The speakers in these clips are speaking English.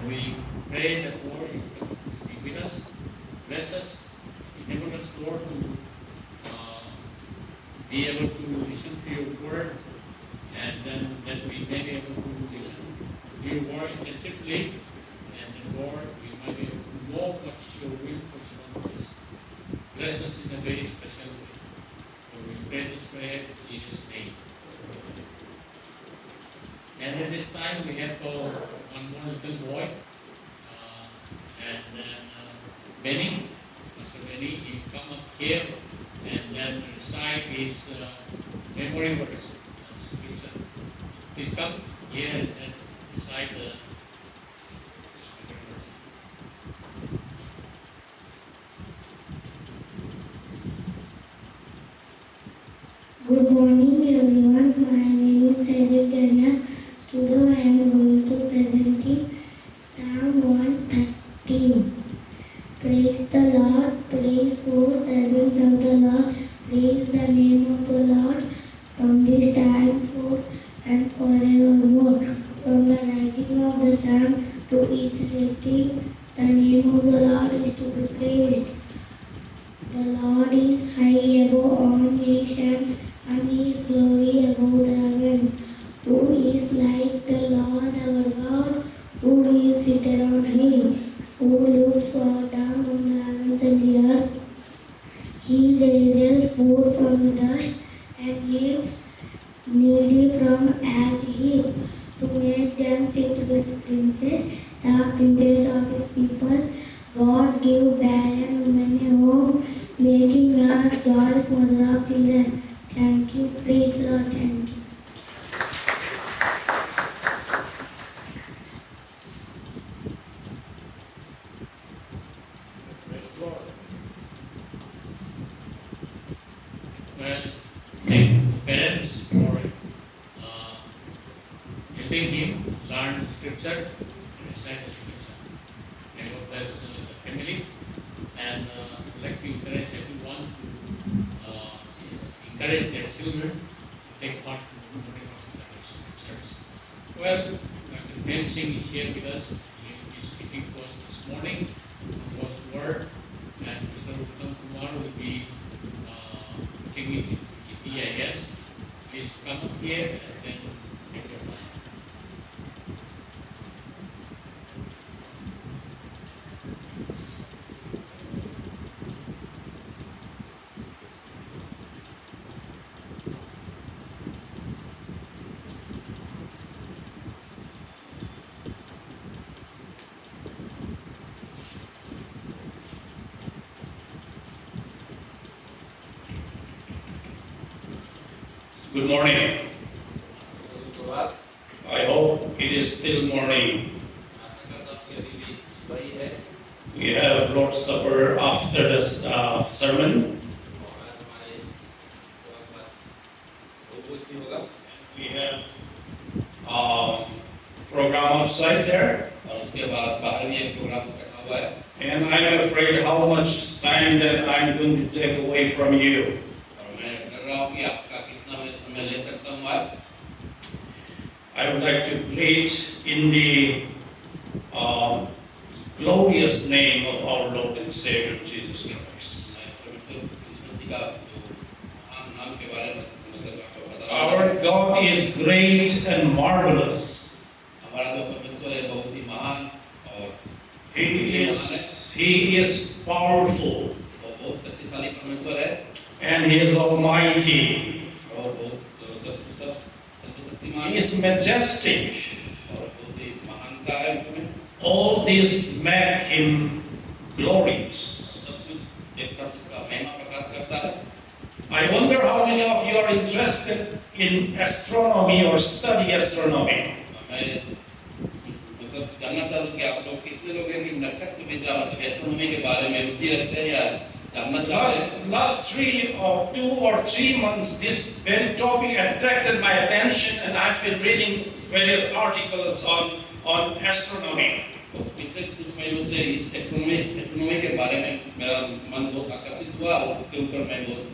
we pray that Lord you be with us, bless us, enable us, Lord, to be able to listen to your word, and then that we may be able to listen to your word attentively, and then, Lord, we might be able to know what is your will for each one of us. Bless us in a very special way. So we pray this prayer in Jesus' name. And at this time we have one more little boy, and then Benny. Mr. Benny, you come up here and then recite his memory verse. Scripture. Please come here and then recite the memory verse. Good morning everyone, my name is Sajid Danya. Today I am going to present you Psalm 113. Praise the Lord, praise O servants of the Lord, praise the name of the Lord from this time forth and forevermore. From the rising of the sun to its setting, the name of the Lord is to be praised. The Lord is high above all nations, and His glory above the heavens. Who is like the Lord our God, who is seated on high, who looks far down on the heavens and the earth. He raises poor from the dust and lifts needy from as heap, to make them sit with princes, the princes of His people. God gave barren women a home, making her joy mother of children. Thank you, praise the Lord, thank you. Praise the Lord. Well, thank parents for helping him learn scripture and recite the scripture. May God bless the family, and I'd like to encourage everyone to encourage their children to take part in the church. Well, Dr. Prem Singh is here with us. He is speaking to us this morning from God's word, and Mr. Uttam Kumar will be putting it in EIS. Please come up here and then take your time. Good morning. I hope it is still morning. We have Lord's Supper after this sermon. We have program outside there. And I'm afraid how much time that I'm going to take away from you. I would like to greet in the glorious name of our Lord and Savior Jesus Christ. Our God is great and marvelous. He is powerful, and He is almighty. He is majestic. All these make Him glorious. I wonder how many of you are interested in astronomy or study astronomy. Last 2 or 3 months, this very topic attracted my attention, and I've been reading various articles on astronomy. पिछले कुछ महीनों से इस astronomy के बारे में मेरा मन बहुत आकर्षित हुआ, उसके ऊपर मैं बहुत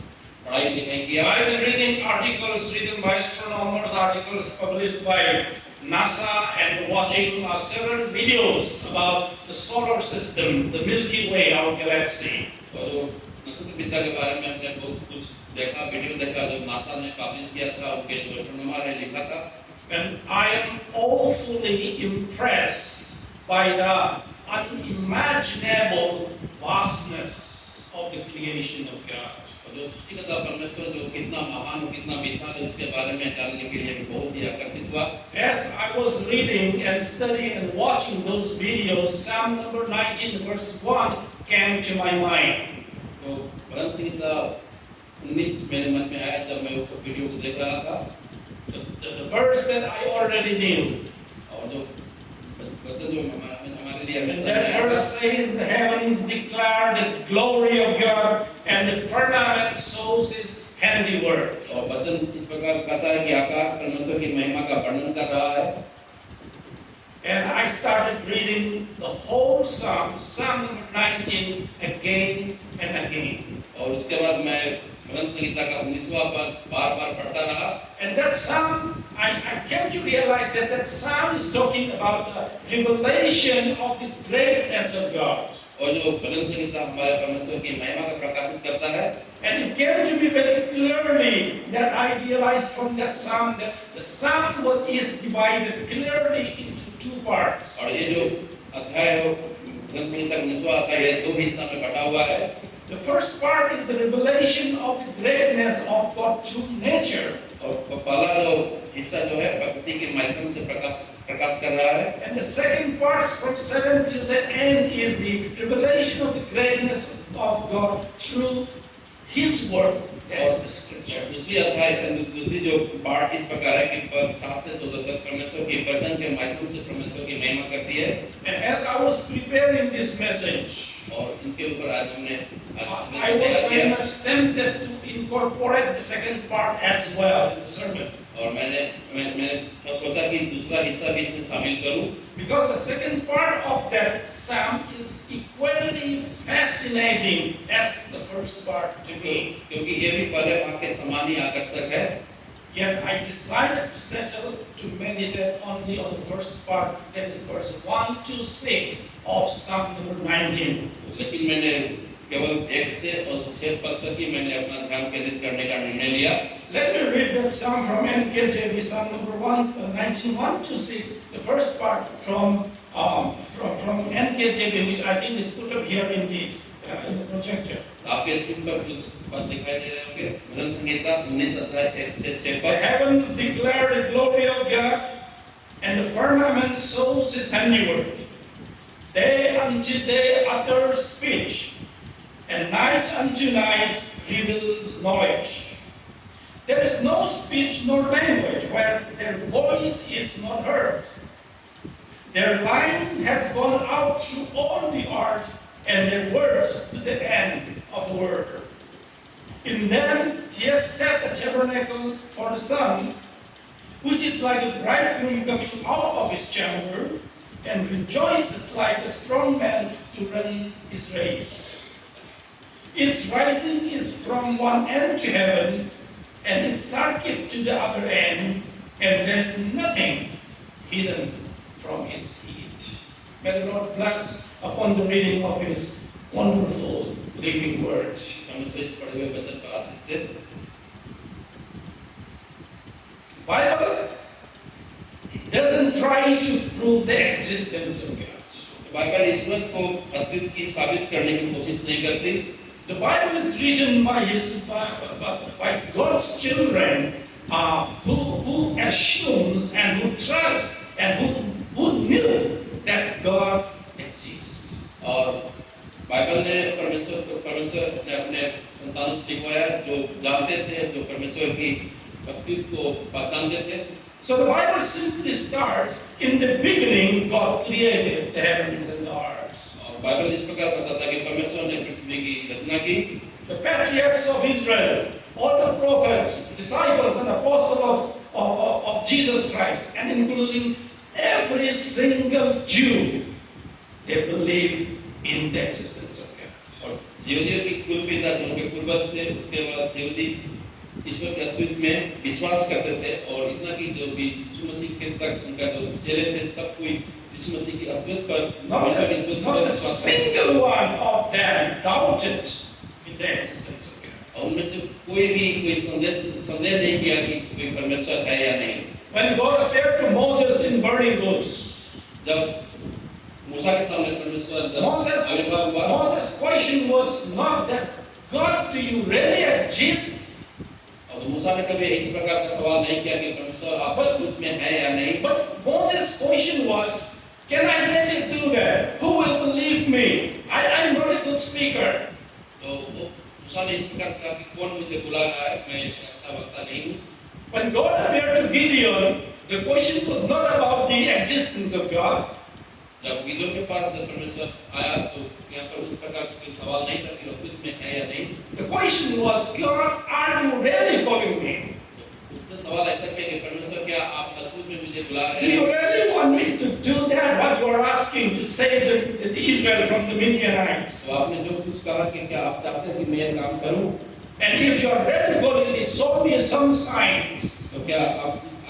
पढ़ाई लिखाई किया। I've been reading articles written by astronomers, articles published by NASA and watching several videos about the solar system, the Milky Way, our galaxy. और नक्षत्र विद्या के बारे में हमने बहुत कुछ देखा, वीडियो देखा जो नासा ने पब्लिश किया था, उनके जो एस्ट्रोनॉमर ने लिखा था। And I am awfully impressed by the unimaginable vastness of the creation of God. और जो सृष्टिकर्ता परमेश्वर जो कितना महान और कितना विशाल है उसके बारे में जानने के लिए मैं बहुत ही आकर्षित हुआ। As I was reading and studying and watching those videos, Psalm number 19 verse 1 came to my mind. तो भजन संहिता 19 मेरे मन में आया जब मैं उस वीडियो को देख रहा था। The verse that I already knew. और जो वचन जो हमारे लिए And that verse says, the heavens declare the glory of God and the firmament shows his handiwork. और वचन इस प्रकार कहता है कि आकाश परमेश्वर की महिमा का वर्णन कर रहा है। And I started reading the whole Psalm, Psalm number 19, again and again. और उसके बाद मैं भजन संहिता का 19वां पद बार-बार पढ़ता रहा। And that Psalm, I came to realize that that Psalm is talking about the revelation of the greatness of God. और जो भजन संहिता हमारे परमेश्वर की महिमा का प्रकाशित करता है। And it came to me very clearly that I realized from that Psalm that the Psalm is divided clearly into two parts. और ये जो अध्याय है भजन संहिता का 19वां अध्याय ये दो हिस्सों में बटा हुआ है। The first part is the revelation of the greatness of God's true nature. और पहला जो हिस्सा जो है प्रकृति के माध्यम से प्रकाश कर रहा है। And the second part from 7 to the end is the revelation of the greatness of God through His word, as the scripture. दूसरी अध्याय दूसरी जो पार्ट इस प्रकार है कि 7 से 14 तक परमेश्वर के वचन के माध्यम से परमेश्वर की महिमा करती है। And as I was preparing this message, और इनके ऊपर आज हमने I was very much tempted to incorporate the second part as well in the sermon. और मैंने सोचा कि दूसरा हिस्सा भी इसमें शामिल करूं Because the second part of that psalm is equally fascinating as the first part to me. क्योंकि ये भी पहले भाग के समान ही आकर्षक है। Yet I decided to settle to meditate only on the first part, that is verse 1 to 6 of Psalm number 19. लेकिन मैंने केवल 1 से 6 पद तक ही मैंने अपना ध्यान केंद्रित करने का निर्णय लिया। Let me read that psalm from NKJV, Psalm number 19, 1 to 6. The first part from NKJV, which I think is put up here in the projector. आपके स्क्रीन पर कुछ पद दिखाई दे रहे होंगे। भजन संहिता 19 अध्याय 1 से 6 The पद। heavens declare the glory of God, and the firmament shows His handiwork. Day unto day utters speech, and night unto night reveals knowledge. There is no speech nor language where their voice is not heard. Their line has gone out through all the earth, and their words to the end of the world. In them He has set a tabernacle for the sun, which is like a bridegroom coming out of his chamber, and rejoices like a strong man to run his race. Its rising is from one end to heaven, and its circuit to the other end, and there is nothing hidden from its heat. May the Lord bless upon the reading of His wonderful living words. परमेश्वर इस पढ़े हुए वचन पर आशीष दे। Bible doesn't try to prove the existence of God. Bible ईश्वर को अस्तित्व की साबित करने की कोशिश नहीं करती। The Bible is written by God's children who assumes and who trusts and who knew that God exists. और बाइबल ने परमेश्वर ने अपने संतानों से लिखवाया जो जानते थे, जो परमेश्वर की अस्तित्व को पहचानते थे। So the Bible simply starts, in the beginning God created the heavens and the earth. और बाइबल इस प्रकार बताता है कि परमेश्वर ने पृथ्वी की रचना की। The patriarchs of Israel, all the prophets, disciples and apostles of Jesus Christ, and including every single Jew, they believe in the existence of God. और यहूदियों की कुल पिता जो उनके पूर्वज थे, उसके बाद यहूदी ईश्वर के अस्तित्व में विश्वास करते थे और इतना कि जो भी यीशु मसीह के तक उनका जो चेले थे सब कोई यीशु मसीह के अस्तित्व पर Not हमेशा a, विश्वास not a करते थे। single one of them doubted in the existence of God. और उनमें से कोई भी कोई संदेह नहीं किया कि कोई परमेश्वर है या नहीं। When God appeared to Moses in burning bush, जब मूसा के सामने परमेश्वर जब आविर्भाव हुआ, Moses' question was not that, God, do you really exist? और मूसा ने कभी इस प्रकार का सवाल नहीं किया कि परमेश्वर आप सब उसमें है या नहीं। But Moses' question was, can I really do that? Who will believe me? I'm not a good speaker. तो मूसा ने इस प्रकार से कहा कि कौन मुझे बुला रहा है, मैं अच्छा वक्ता नहीं हूँ। When God appeared to Gideon, the question was not about the existence of God. जब गिदोन के पास जब परमेश्वर आया तो यहाँ पर उस प्रकार का सवाल नहीं था कि अस्तित्व में है या नहीं। The question was, God, are you really calling me? उसने सवाल ऐसा किया कि परमेश्वर क्या आप सचमुच में मुझे बुला Do रहे you हैं? really want me to do that, what you are asking, to save the Israel from the Midianites? तो आपने जो कुछ कहा कि क्या आप चाहते हैं कि मैं ये काम करूं? And if you are really calling me, show me some signs. तो क्या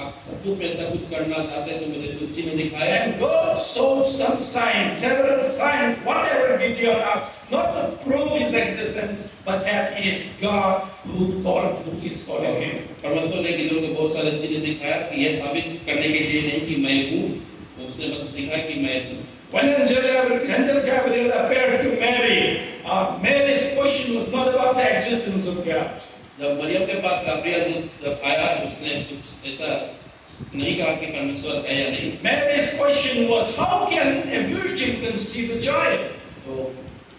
आप सचमुच में ऐसा कुछ करना चाहते हैं तो मुझे कुछ चिन्ह दिखाएं। And God showed some signs, several signs, whatever Gideon asked, not to prove his existence, but that it is God who is calling him. परमेश्वर ने गिदोन को बहुत सारे चिन्ह दिखाया कि यह साबित करने के लिए नहीं कि मैं हूँ, उसने बस दिखाया कि मैं हूँ। When Angel Gabriel appeared to Mary, Mary's question was not about the existence of God. जब मरियम के पास गाब्रिएल दूत जब आया उसने कुछ ऐसा नहीं कहा कि परमेश्वर है या नहीं। Mary's question was, how can a virgin conceive a child? तो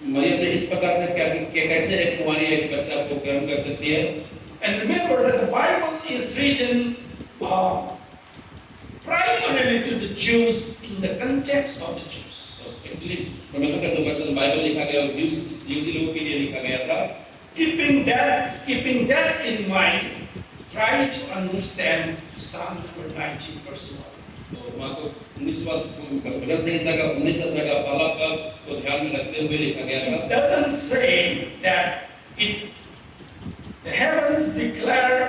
मरियम ने इस प्रकार से क्या कि कैसे एक कुंवारी एक बच्चा को ग्रहण कर सकती है। And remember that the Bible is written primarily to the Jews in the context of the Jews. Actually परमेश्वर का जो वचन बाइबल लिखा गया वो यहूदी लोगों के लिए लिखा गया था। Keeping that in mind, try to understand Psalm number 19, verse 1. तो वहाँ को 19वां भजन संहिता का 19 अध्याय का पहला पद को ध्यान में रखते हुए लिखा गया था। It doesn't say that the heavens declare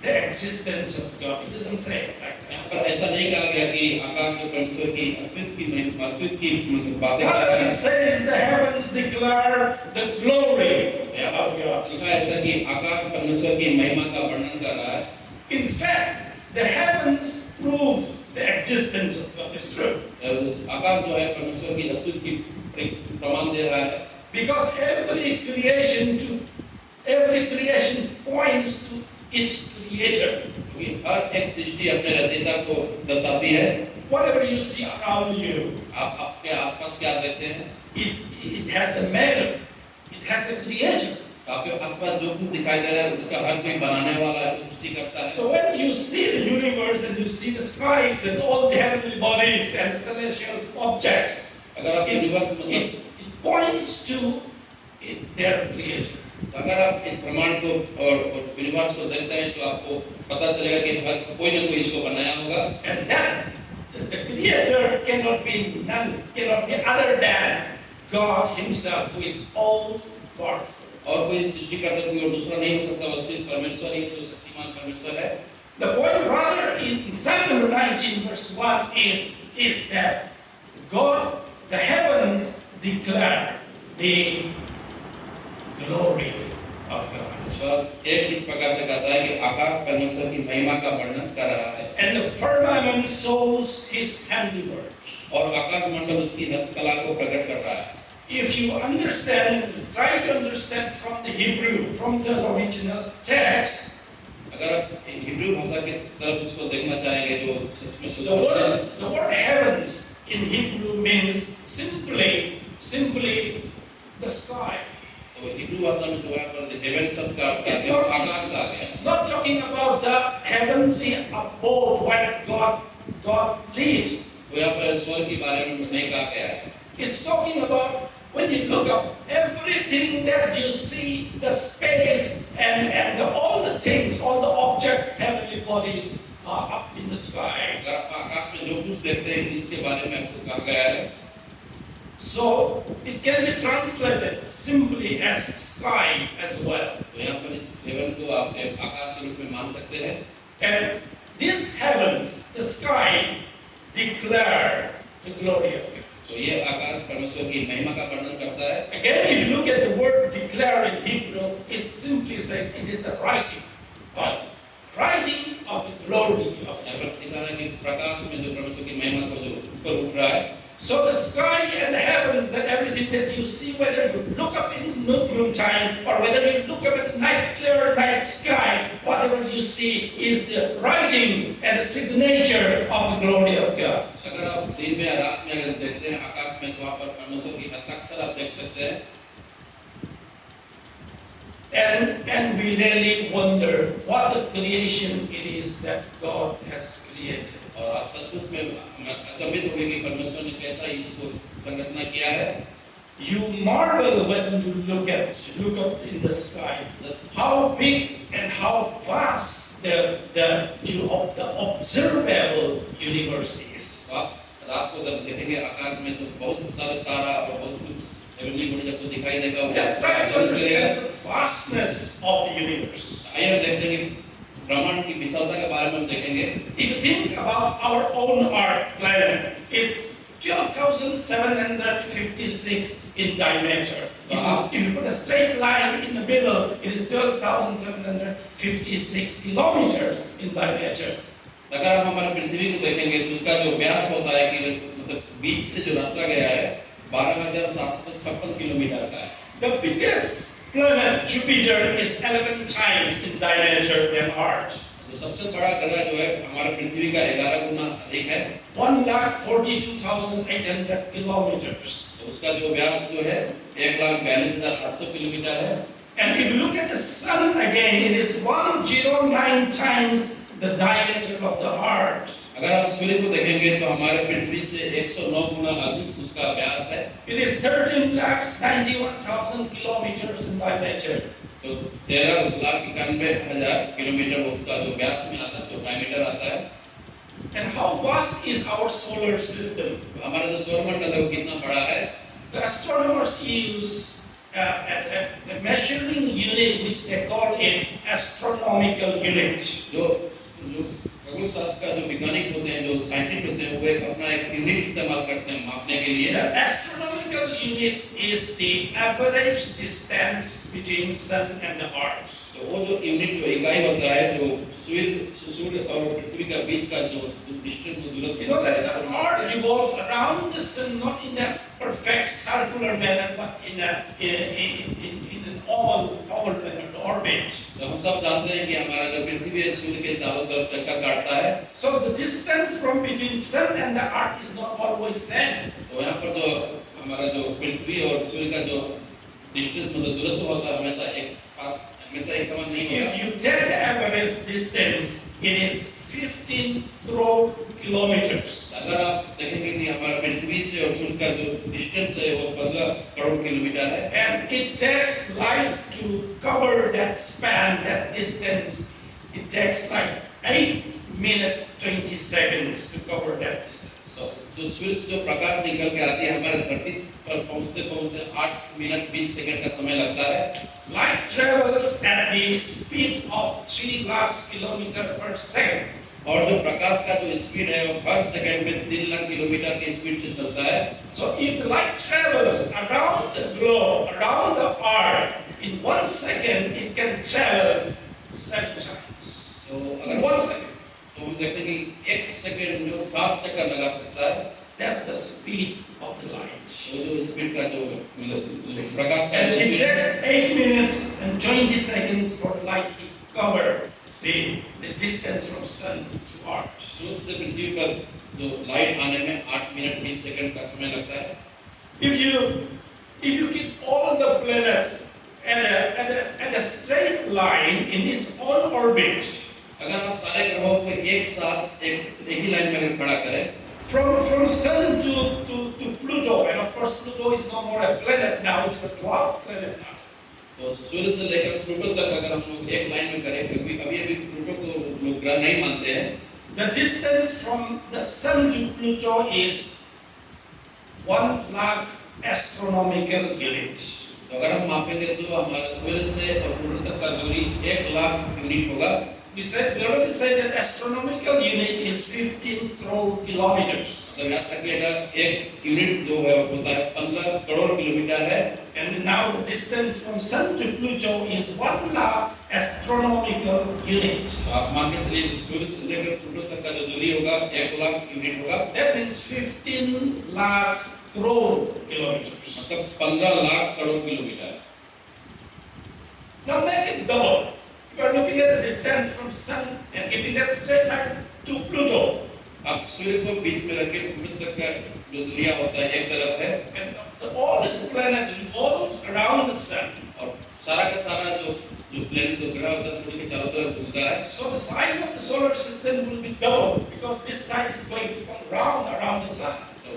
the existence of God. It doesn't say it like that. यहाँ पर ऐसा नहीं कहा गया कि आकाश में परमेश्वर की अस्तित्व की बातें कर Rather, रहा it है। says the heavens declare the glory of God. लिखा है ऐसा कि आकाश परमेश्वर की महिमा का वर्णन कर रहा है। In fact, the heavens prove the existence of God. It's true. आकाश जो है परमेश्वर की अस्तित्व की प्रमाण दे रहा है। Because every creation points to its creator. क्योंकि हर एक सृष्टि अपने रचयिता को दर्शाती है। Whatever you see around you, आप आपके आसपास क्या देखते हैं? it has a maker. It has a creator. आपके आसपास जो कुछ दिखाई दे रहा है उसका हर कोई बनाने वाला है, सृष्टि करता है। So when you see the universe and you see the skies and all the heavenly bodies and celestial objects, अगर आप यूनिवर्स मतलब it points to their creator. अगर आप इस ब्रह्मांड को और यूनिवर्स को देखते हैं तो आपको पता चलेगा कि हर कोई ना कोई इसको बनाया होगा। And that the creator cannot be other than God Himself, who is all powerful. और कोई सृष्टि करता कोई और दूसरा नहीं हो सकता, वो सिर्फ परमेश्वर ही जो शक्तिमान परमेश्वर है। The point rather in Psalm number 19 verse 1 is that God, the heavens declare the glory of God. और एक इस प्रकार से कहता है कि आकाश परमेश्वर की महिमा का वर्णन कर रहा है And the firmament shows His handiwork. और आकाश मंडल उसकी हस्तकला को प्रकट कर रहा है। If you understand, try to understand from the Hebrew, from the original text, अगर आप हिब्रू भाषा की तरफ इसको देखना चाहेंगे जो सच में the word heavens in Hebrew means simply the sky. तो हिब्रू भाषा में जो है पर हेवन शब्द का अर्थ है आकाश का है। It's not talking about the heavenly abode where God lives. तो यहाँ पर स्वर्ग के बारे में नहीं कहा गया है। It's talking about when you look up everything that you see, the space and all the things, all the objects, heavenly bodies are up in the sky. अगर आप आकाश में जो कुछ देखते हैं इसके बारे में आपको कहा गया है। So it can be translated simply as sky as well. तो यहाँ पर इस हेवन को आप एक आकाश के रूप में मान सकते हैं। And these heavens, the sky, declare the glory of God. तो ये आकाश परमेश्वर की महिमा का वर्णन करता है। Again, if you look at the word declare in Hebrew, it simply says it is the writing of the glory of यहाँ God. पर लिखा है कि प्रकाश में जो परमेश्वर की महिमा को जो ऊपर उठ रहा है। So the sky and the heavens, that everything that you see, whether you look up in noontime or whether you look up at night, clear night sky, whatever you see is the writing and the signature of the glory of God. अगर आप दिन में या रात में अगर देखते हैं आकाश में तो वहाँ पर परमेश्वर की हस्ताक्षर आप देख सकते हैं। And we really wonder what the creation it is that God has created. और आप सचमुच में अचंभित होंगे कि परमेश्वर ने कैसा इसको संरचना किया है। You marvel when you look up in the sky, how big and how vast the observable universe is. आप रात को जब देखेंगे आकाश में तो बहुत सारे तारा और बहुत कुछ हेवनली बॉडी आपको दिखाई देगा। Let's try to understand the vastness of the universe. आइए हम देखते हैं कि ब्रह्मांड की विशालता के बारे में हम देखेंगे। If you think about our own Earth planet, it's 12,756 in diameter. If you put a straight line in the middle, it is 12,756 kilometers in diameter. अगर हम हमारे पृथ्वी को देखेंगे तो उसका जो व्यास होता है कि मतलब बीच से जो रास्ता गया है 12,756 किलोमीटर का है। The biggest planet, Jupiter, is 11 times in diameter than Earth. जो सबसे बड़ा ग्रह जो है हमारे पृथ्वी का 11 गुना अधिक है। 1,42,800 kilometers. तो उसका जो व्यास जो है 1,42,800 किलोमीटर है। And if you look at the sun again, it is 109 times the diameter of the Earth. अगर आप सूर्य को देखेंगे तो हमारे पृथ्वी से 109 गुना अधिक उसका व्यास है। It is 13,91,000 kilometers in diameter. तो 13,91,000 किलोमीटर उसका जो व्यास में आता है तो डायमीटर आता है। And how vast is our solar system? तो हमारा जो सौरमंडल है वो कितना बड़ा है? The astronomers use a measuring unit which they call it astronomical unit. जो खगोल शास्त्र का जो वैज्ञानिक होते हैं जो साइंटिस्ट होते हैं वो एक अपना एक यूनिट इस्तेमाल करते हैं मापने के लिए। The astronomical unit is the average distance between sun and the earth. तो वो जो यूनिट जो इकाई होता है जो सूर्य और पृथ्वी का बीच का जो डिस्टेंस जो दूरत्व You know that the earth revolves around the sun not in a perfect circular manner but in an oval orbit. तो हम सब जानते हैं कि हमारा जो पृथ्वी है सूर्य के चारों तरफ चक्कर काटता है। So the distance from between sun and the earth is not always same. तो यहाँ पर जो हमारा जो पृथ्वी और सूर्य का जो डिस्टेंस मतलब दूरत्व होता है हमेशा एक समान नहीं होता। If you take the average distance, it is 15 crore kilometers. अगर आप देखेंगे कि हमारा पृथ्वी से और सूर्य का जो डिस्टेंस है वो 15 करोड़ किलोमीटर है। And it takes light to cover that span, that distance. It takes like 8 minutes 20 seconds to cover that distance. तो जो सूर्य से जो प्रकाश निकल के आती है हमारे धरती पर पहुंचते 8 मिनट 20 सेकंड का समय लगता है। Light travels at the speed of 3 lakhs kilometers per second. और जो प्रकाश का जो स्पीड है वो हर सेकंड में 3 लाख किलोमीटर की स्पीड से चलता है। So if light travels around the globe, around the earth, in 1 second it can travel 7 times. तो In अगर 1 second. तो हम देखते हैं कि 1 सेकंड में 7 चक्कर लगा सकता है। That's the speed of the light. वो जो स्पीड का जो मतलब प्रकाश का And जो it speed है, takes 8 minutes and 20 seconds for light to cover the distance from sun to earth. सूर्य से पृथ्वी पर जो लाइट आने में 8 मिनट 20 सेकंड का समय लगता है। If you keep all the planets at a straight line in its own orbit, अगर आप सारे ग्रहों को एक साथ एक ही लाइन में अगर खड़ा करें from sun to Pluto, and of course Pluto is no more a planet now; it's a dwarf planet now. तो सूर्य से लेकर प्लूटो तक अगर हम लोग एक लाइन में करें क्योंकि अभी प्लूटो को लोग ग्रह नहीं मानते हैं। The distance from the sun to Pluto is 1 lakh astronomical unit. तो अगर हम मापेंगे तो हमारा सूर्य से और प्लूटो तक का दूरी 1,00,000 यूनिट होगा। We already said that astronomical unit is 15 crore kilometers. तो याद रखिएगा एक यूनिट जो है होता है 15 करोड़ किलोमीटर है। And now the distance from Sun to Pluto is 1,00,000 astronomical units. तो आप मान के चलिए सूर्य से लेकर प्लूटो तक का जो दूरी होगा 1,00,000 यूनिट होगा। That means 15 lakh crore kilometers. मतलब 15,00,000 crore kilometre. Now make it double. You are looking at the distance from Sun and keeping that straight line to Pluto. अब सूर्य को बीच में रख के प्लूटो तक का जो दूरिया होता है एक तरफ है And all these planets revolves around the Sun. और सारा का सारा जो प्लेनेट जो ग्रह होता है सूर्य के चारों तरफ घूमता है। So the size of the solar system will be double because this side is going to come round around the Sun. तो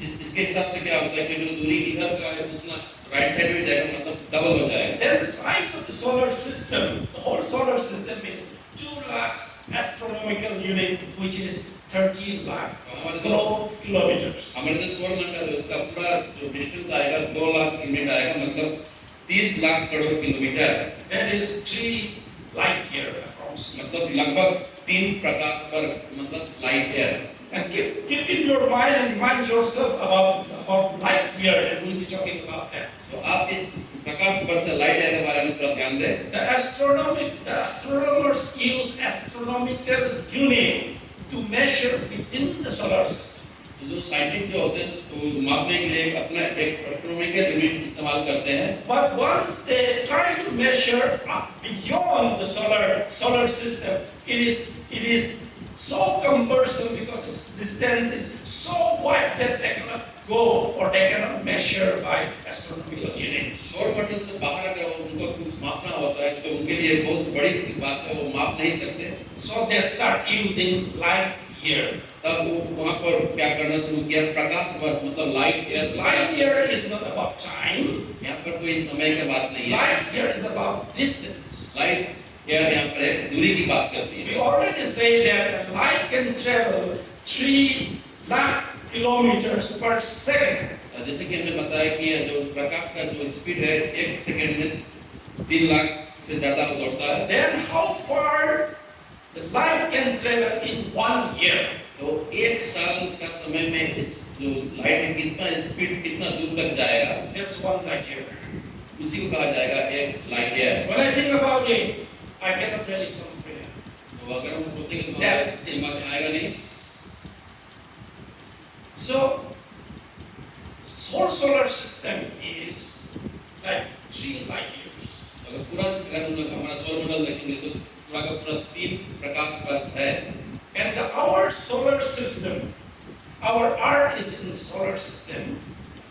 इसके हिसाब से क्या होता है कि जो दूरी इधर का है उतना राइट साइड में जाएगा मतलब डबल हो जाएगा। Then the size of the solar system, the whole solar system is 2 lakhs astronomical unit, which is 30 lakh crore kilometers. हमारे जो सौरमंडल है उसका पूरा जो डिस्टेंस आएगा 2,00,000 यूनिट आएगा मतलब 30 lakh crore kilometre. That is 3 light year approximately. मतलब लगभग 3 प्रकाश वर्ष मतलब light year. And keep in your mind and remind yourself about light year, and we'll be talking about that. तो आप इस प्रकाश वर्ष लाइट ईयर के बारे में थोड़ा ध्यान दें। The astronomers use astronomical unit to measure within the solar system. तो जो साइंटिस्ट जो होते हैं उसको मापने के लिए अपना एक एस्ट्रोनॉमिकल यूनिट इस्तेमाल करते हैं। But once they try to measure up beyond the solar system, it is so cumbersome because its distance is so wide that they cannot go or they cannot measure by astronomical units. सौरमंडल से बाहर अगर उनको कुछ मापना होता है तो उनके लिए बहुत बड़ी बात है, वो माप नहीं सकते। So they start using light year. तब वो वहाँ पर क्या करना शुरू किया प्रकाश वर्ष मतलब light year. Light year is not about time. यहाँ पर कोई समय की बात नहीं है। Light year is about distance. Light year यहाँ पर एक दूरी की बात करती We है। already say that light can travel 3 lakh kilometers per second. जैसे कि हमने बताया कि ये जो प्रकाश का जो स्पीड है 1 सेकंड में 3 लाख से ज्यादा दौड़ता है। Then how far the light can travel in 1 year? तो 1 साल का समय में इस जो लाइट है कितना स्पीड कितना दूर तक जाएगा That's 1 light year. उसी को कहा जाएगा एक light year. When I think about it, I cannot really comprehend. तो अगर हम सोचेंगे तो That हमारे दिमाग में आएगा नहीं। So, whole solar system is like 3 light years. अगर पूरा अगर हम लोग हमारा सौरमंडल देखेंगे तो पूरा का पूरा 3 प्रकाश वर्ष है। And our solar system, our Earth is in the solar system,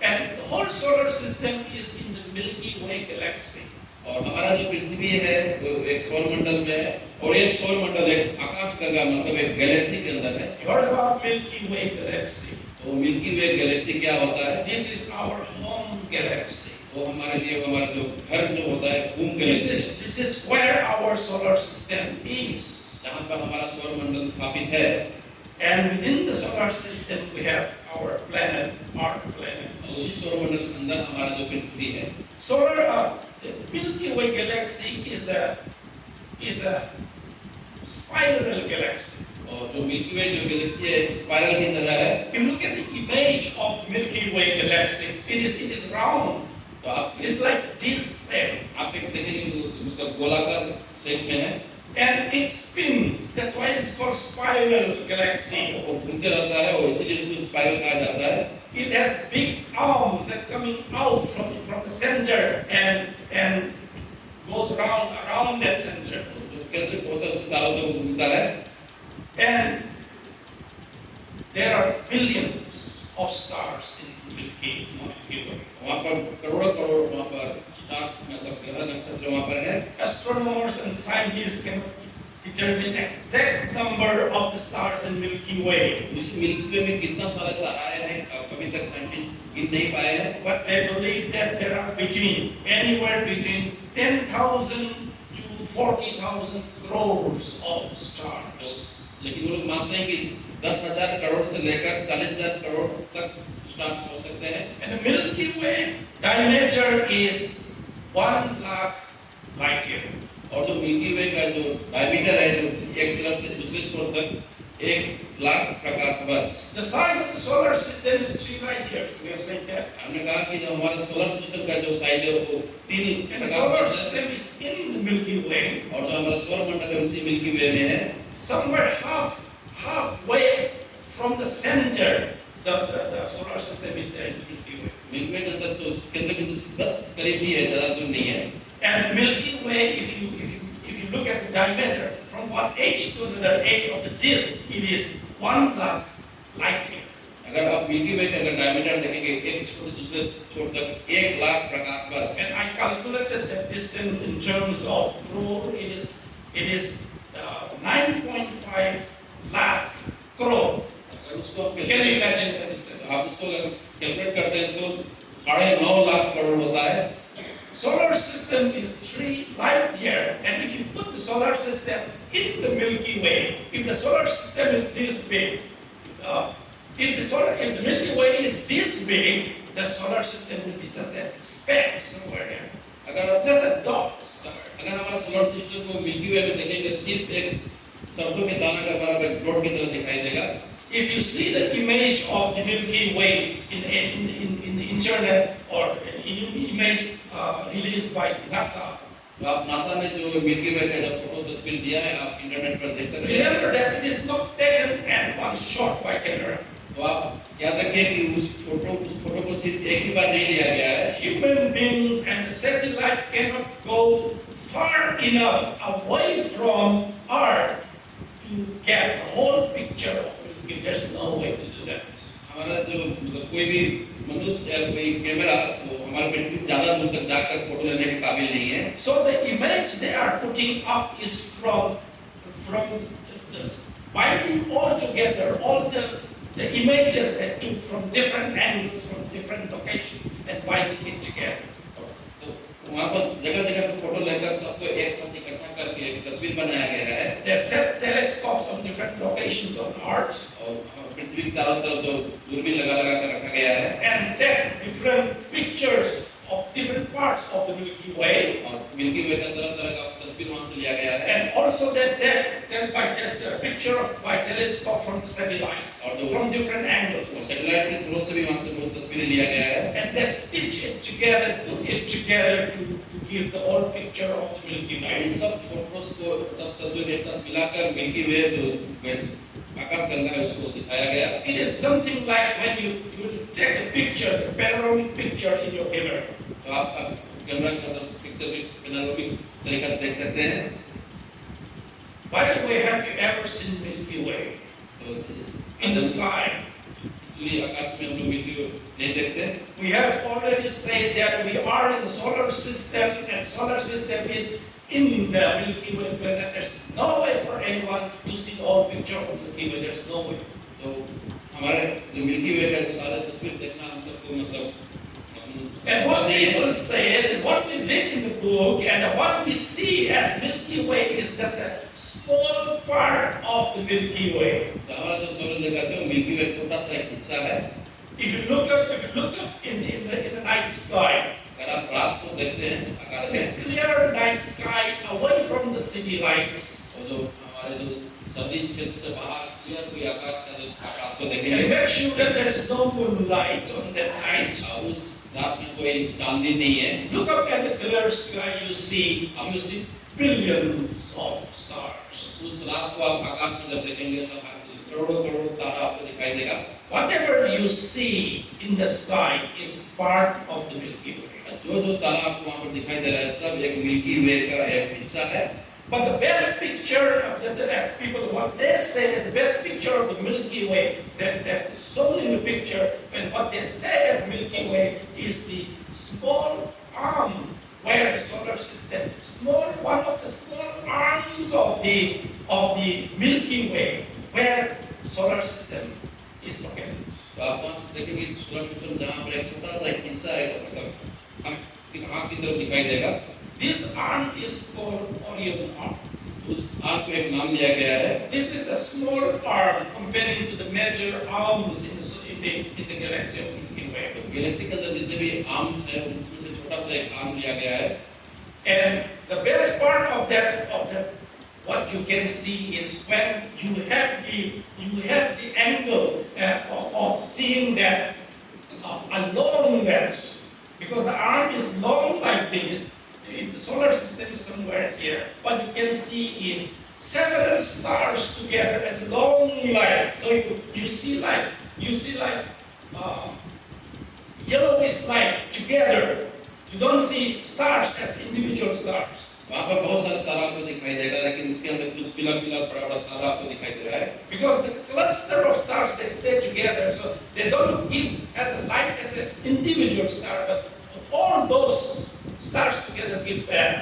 and the whole solar system is in the Milky Way galaxy. और हमारा जो पृथ्वी है वो एक सौरमंडल में है और ये सौरमंडल एक आकाश गंगा मतलब एक गैलेक्सी के अंदर है। You heard about Milky Way galaxy? तो मिल्की वे गैलेक्सी क्या होता है? This is our home galaxy. वो हमारे लिए हमारा जो घर जो होता है home Galaxy. This is where our solar system is. जहाँ पर हमारा सौरमंडल स्थापित है। And within the solar system we have our planet, our planet. उसी सौरमंडल के अंदर हमारा जो पृथ्वी है। The Milky Way galaxy is a spiral galaxy. और जो मिल्की वे जो गैलेक्सी है स्पाइरल की तरह है। If you look at the image of Milky Way galaxy, it is round. तो आप It's like this shape. आप एक देखेंगे मतलब गोलाकार शेप में है। And it spins. That's why it's called spiral galaxy. वो घूमते रहता है और इसीलिए इसको स्पाइरल कहा जाता है। It has big arms that coming out from the center and goes around that center. जो केंद्र होता है उसके चारों तरफ घूमता है। And there are billions of stars in Milky Way. वहाँ पर करोड़ों वहाँ पर स्टार्स मतलब ग्रह नक्षत्र वहाँ पर है। Astronomers and scientists can determine exact number of the stars in Milky Way. इस मिल्की वे में कितना सारे तारे हैं अभी तक साइंटिस्ट गिन नहीं पाए हैं। But they believe that there are anywhere between 10,000 to 40,000 crores of stars. लेकिन वो लोग मानते हैं कि 10,000 करोड़ से लेकर 40,000 करोड़ तक स्टार्स हो सकते हैं। And the Milky Way diameter is 1 lakh light year. और जो मिल्की वे का जो डायमीटर है जो एक तरफ से दूसरे छोर तक 1 लाख प्रकाश वर्ष। The size of the solar system is 3 light years. We have said that. हमने कहा कि जो हमारा सोलर सिस्टम का जो साइज है वो 3 And the प्रकाश solar वर्ष है। system is in the Milky Way. और जो हमारा सौर मंडल है उसी मिल्की वे में है। Somewhere halfway from the center, the solar system is there in the Milky Way. Milky Way के अंदर से उस केंद्र बिंदु से बस करीब ही है, ज्यादा दूर नहीं है। And Milky Way, if you look at the diameter from one edge to the other edge of the disk, it is 1 lakh light year. अगर आप मिल्की वे का अगर डायमीटर देखेंगे एक छोर से दूसरे छोर तक 1 लाख प्रकाश वर्ष। And I calculated the distance in terms of crore. It is 9.5 lakh crore. अगर उसको आप Can you imagine the distance? आप उसको अगर कैलकुलेट करते हैं तो 9.5 लाख करोड़ होता है। Solar system is 3 light year, and if you put the solar system in the Milky Way, if the solar system is this big, if the Milky Way is this big, the solar system will be just a speck somewhere here, अगर आप just a dot somewhere. अगर हमारा solar system को milky वे में देखेंगे सिर्फ एक सरसों के दाना का बराबर प्लॉट की तरह दिखाई देगा। If you see the image of the Milky Way in the internet or in image released by NASA, तो आप नासा ने जो मिल्की वे का जब फोटो तस्वीर दिया है आप इंटरनेट पर देख सकते हैं। remember that it is not taken at one shot by camera. तो आप याद रखिए कि उस फोटो को सिर्फ एक ही बार नहीं लिया गया है। Human beings and satellite cannot go far enough away from Earth to get the whole picture of Milky Way. There's no way to do that. हमारा जो मतलब कोई भी मनुष्य या कोई कैमरा तो हमारे पृथ्वी से ज्यादा दूर तक जाकर फोटो लेने के काबिल नहीं है। So the image they are putting up is from the binding all together, all the images they took from different angles, from different locations, and binding it together. तो वहाँ पर जगह-जगह से फोटो लेकर सबको एक साथ इकट्ठा करके एक तस्वीर बनाया गया है। They set telescopes on different locations on Earth, और पृथ्वी के चारों तरफ जो दूरबीन लगा कर रखा गया है and take different pictures of different parts of the Milky Way, और मिल्की वे का तरह-तरह का तस्वीर वहाँ से लिया गया है। and also they take a picture by telescope from the satellite, और जो from different angles. सैटेलाइट के थ्रू से भी वहाँ से बहुत तस्वीरें लिया गया है। And they stitch it together, put it together to give the whole picture of the Milky in Way. सब फोटोस को सब तस्वीर एक साथ मिलाकर मिल्की वे जो आकाश गंगा है उसको दिखाया गया। It is something like when you take a picture, a panoramic picture in your camera. तो आप कैमरा की तरफ से पिक्चर भी पैनोरामिक तरीका से देख सकते हैं। By the way, have you ever seen Milky Way तो in the sky? एक्चुअली आकाश में हम लोग मिल्की वे नहीं देखते। We have already said that we are in the solar system, and solar system is in the Milky Way planet. There's no way for anyone to see the whole picture of Milky Way. There's no way. तो हमारे जो milky वे का जो सारा तस्वीर देखना हम सबको मतलब And what people say, what we read in the book, and what we see as Milky Way is just a small part of the Milky Way. तो हमारा जो सौर जगत है वो मिल्की वे छोटा सा एक हिस्सा है। If you look up in the night sky, अगर आप रात को देखते हैं आकाश a में clear night sky away from the city lights, तो जो हमारे जो सभी क्षेत्र से बाहर क्लियर कोई आकाश का जो रात को and देखेंगे make sure that there is no moonlight on that night. उस रात में कोई चांदनी नहीं है। Look up at the clear sky, you see billions of stars. उस रात को आप आकाश में जब देखेंगे तो करोड़ों करोड़ों तारा आपको दिखाई देगा। Whatever you see in the sky is part of the Milky Way. जो तारा आपको वहाँ पर दिखाई दे रहा है सब एक मिल्की वे का एक हिस्सा है। But the best picture of as people, what they say is the best picture of the Milky Way, that is shown in the picture, and what they say as Milky Way is the small arm where the solar system, one of the small arms of the Milky Way, where solar system is located. तो आप वहाँ से देखेंगे solar system जहाँ पर एक छोटा सा एक हिस्सा है मतलब हाथ की तरफ दिखाई देगा। This arm is called Orion arm. उस आर्म को एक नाम दिया गया है। This is a small arm comparing to the major arms in the galaxy of Milky Way. तो गैलेक्सी के अंदर जितने भी आर्म्स हैं उसमें से छोटा सा एक आर्म लिया गया है। And the best part of that what you can see is when you have the angle of seeing that along that, because the arm is long like this. The solar system is somewhere here. What you can see is several stars together as a long line. So you see like yellowish light together. You don't see stars as individual stars. वहाँ पर बहुत सारे तारा आपको दिखाई देगा, लेकिन उसके अंदर कुछ पीला पीला बड़ा बड़ा तारा आपको दिखाई दे रहा है। Because the cluster of stars, they stay together, so they don't give as a light as an individual star, but all those stars together give a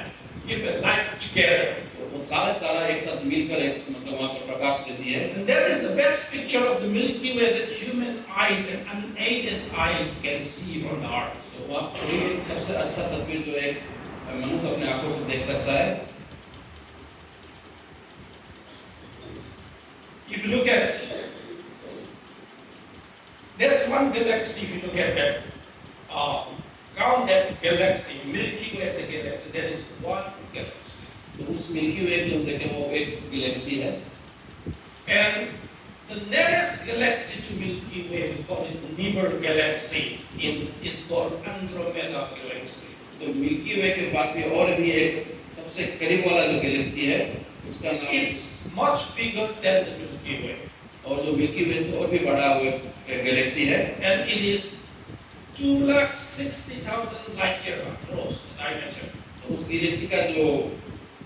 light together. तो वो सारे तारा एक साथ मिलकर एक मतलब वहाँ पर प्रकाश देती है। And that is the best picture of the Milky Way that human eyes and unaided eyes can see from the Earth. तो वहाँ पर ये सबसे अच्छा तस्वीर जो एक मनुष्य अपने आंखों से देख सकता है। If you look at, there's one galaxy, if you look at that, count that galaxy, Milky Way as a galaxy, there is one galaxy. तो उस मिल्की वे की हम देखें वो एक गैलेक्सी है। And the nearest galaxy to Milky Way, we call it Neighbor Galaxy, is called Andromeda Galaxy. तो milky Way के पास भी और भी एक सबसे करीब वाला जो गैलेक्सी है उसका नाम It's much bigger than the Milky Way. और जो मिल्की वे से और भी बड़ा हुआ गैलेक्सी है And it is 260,000 light year across the diameter. तो उस गैलेक्सी का जो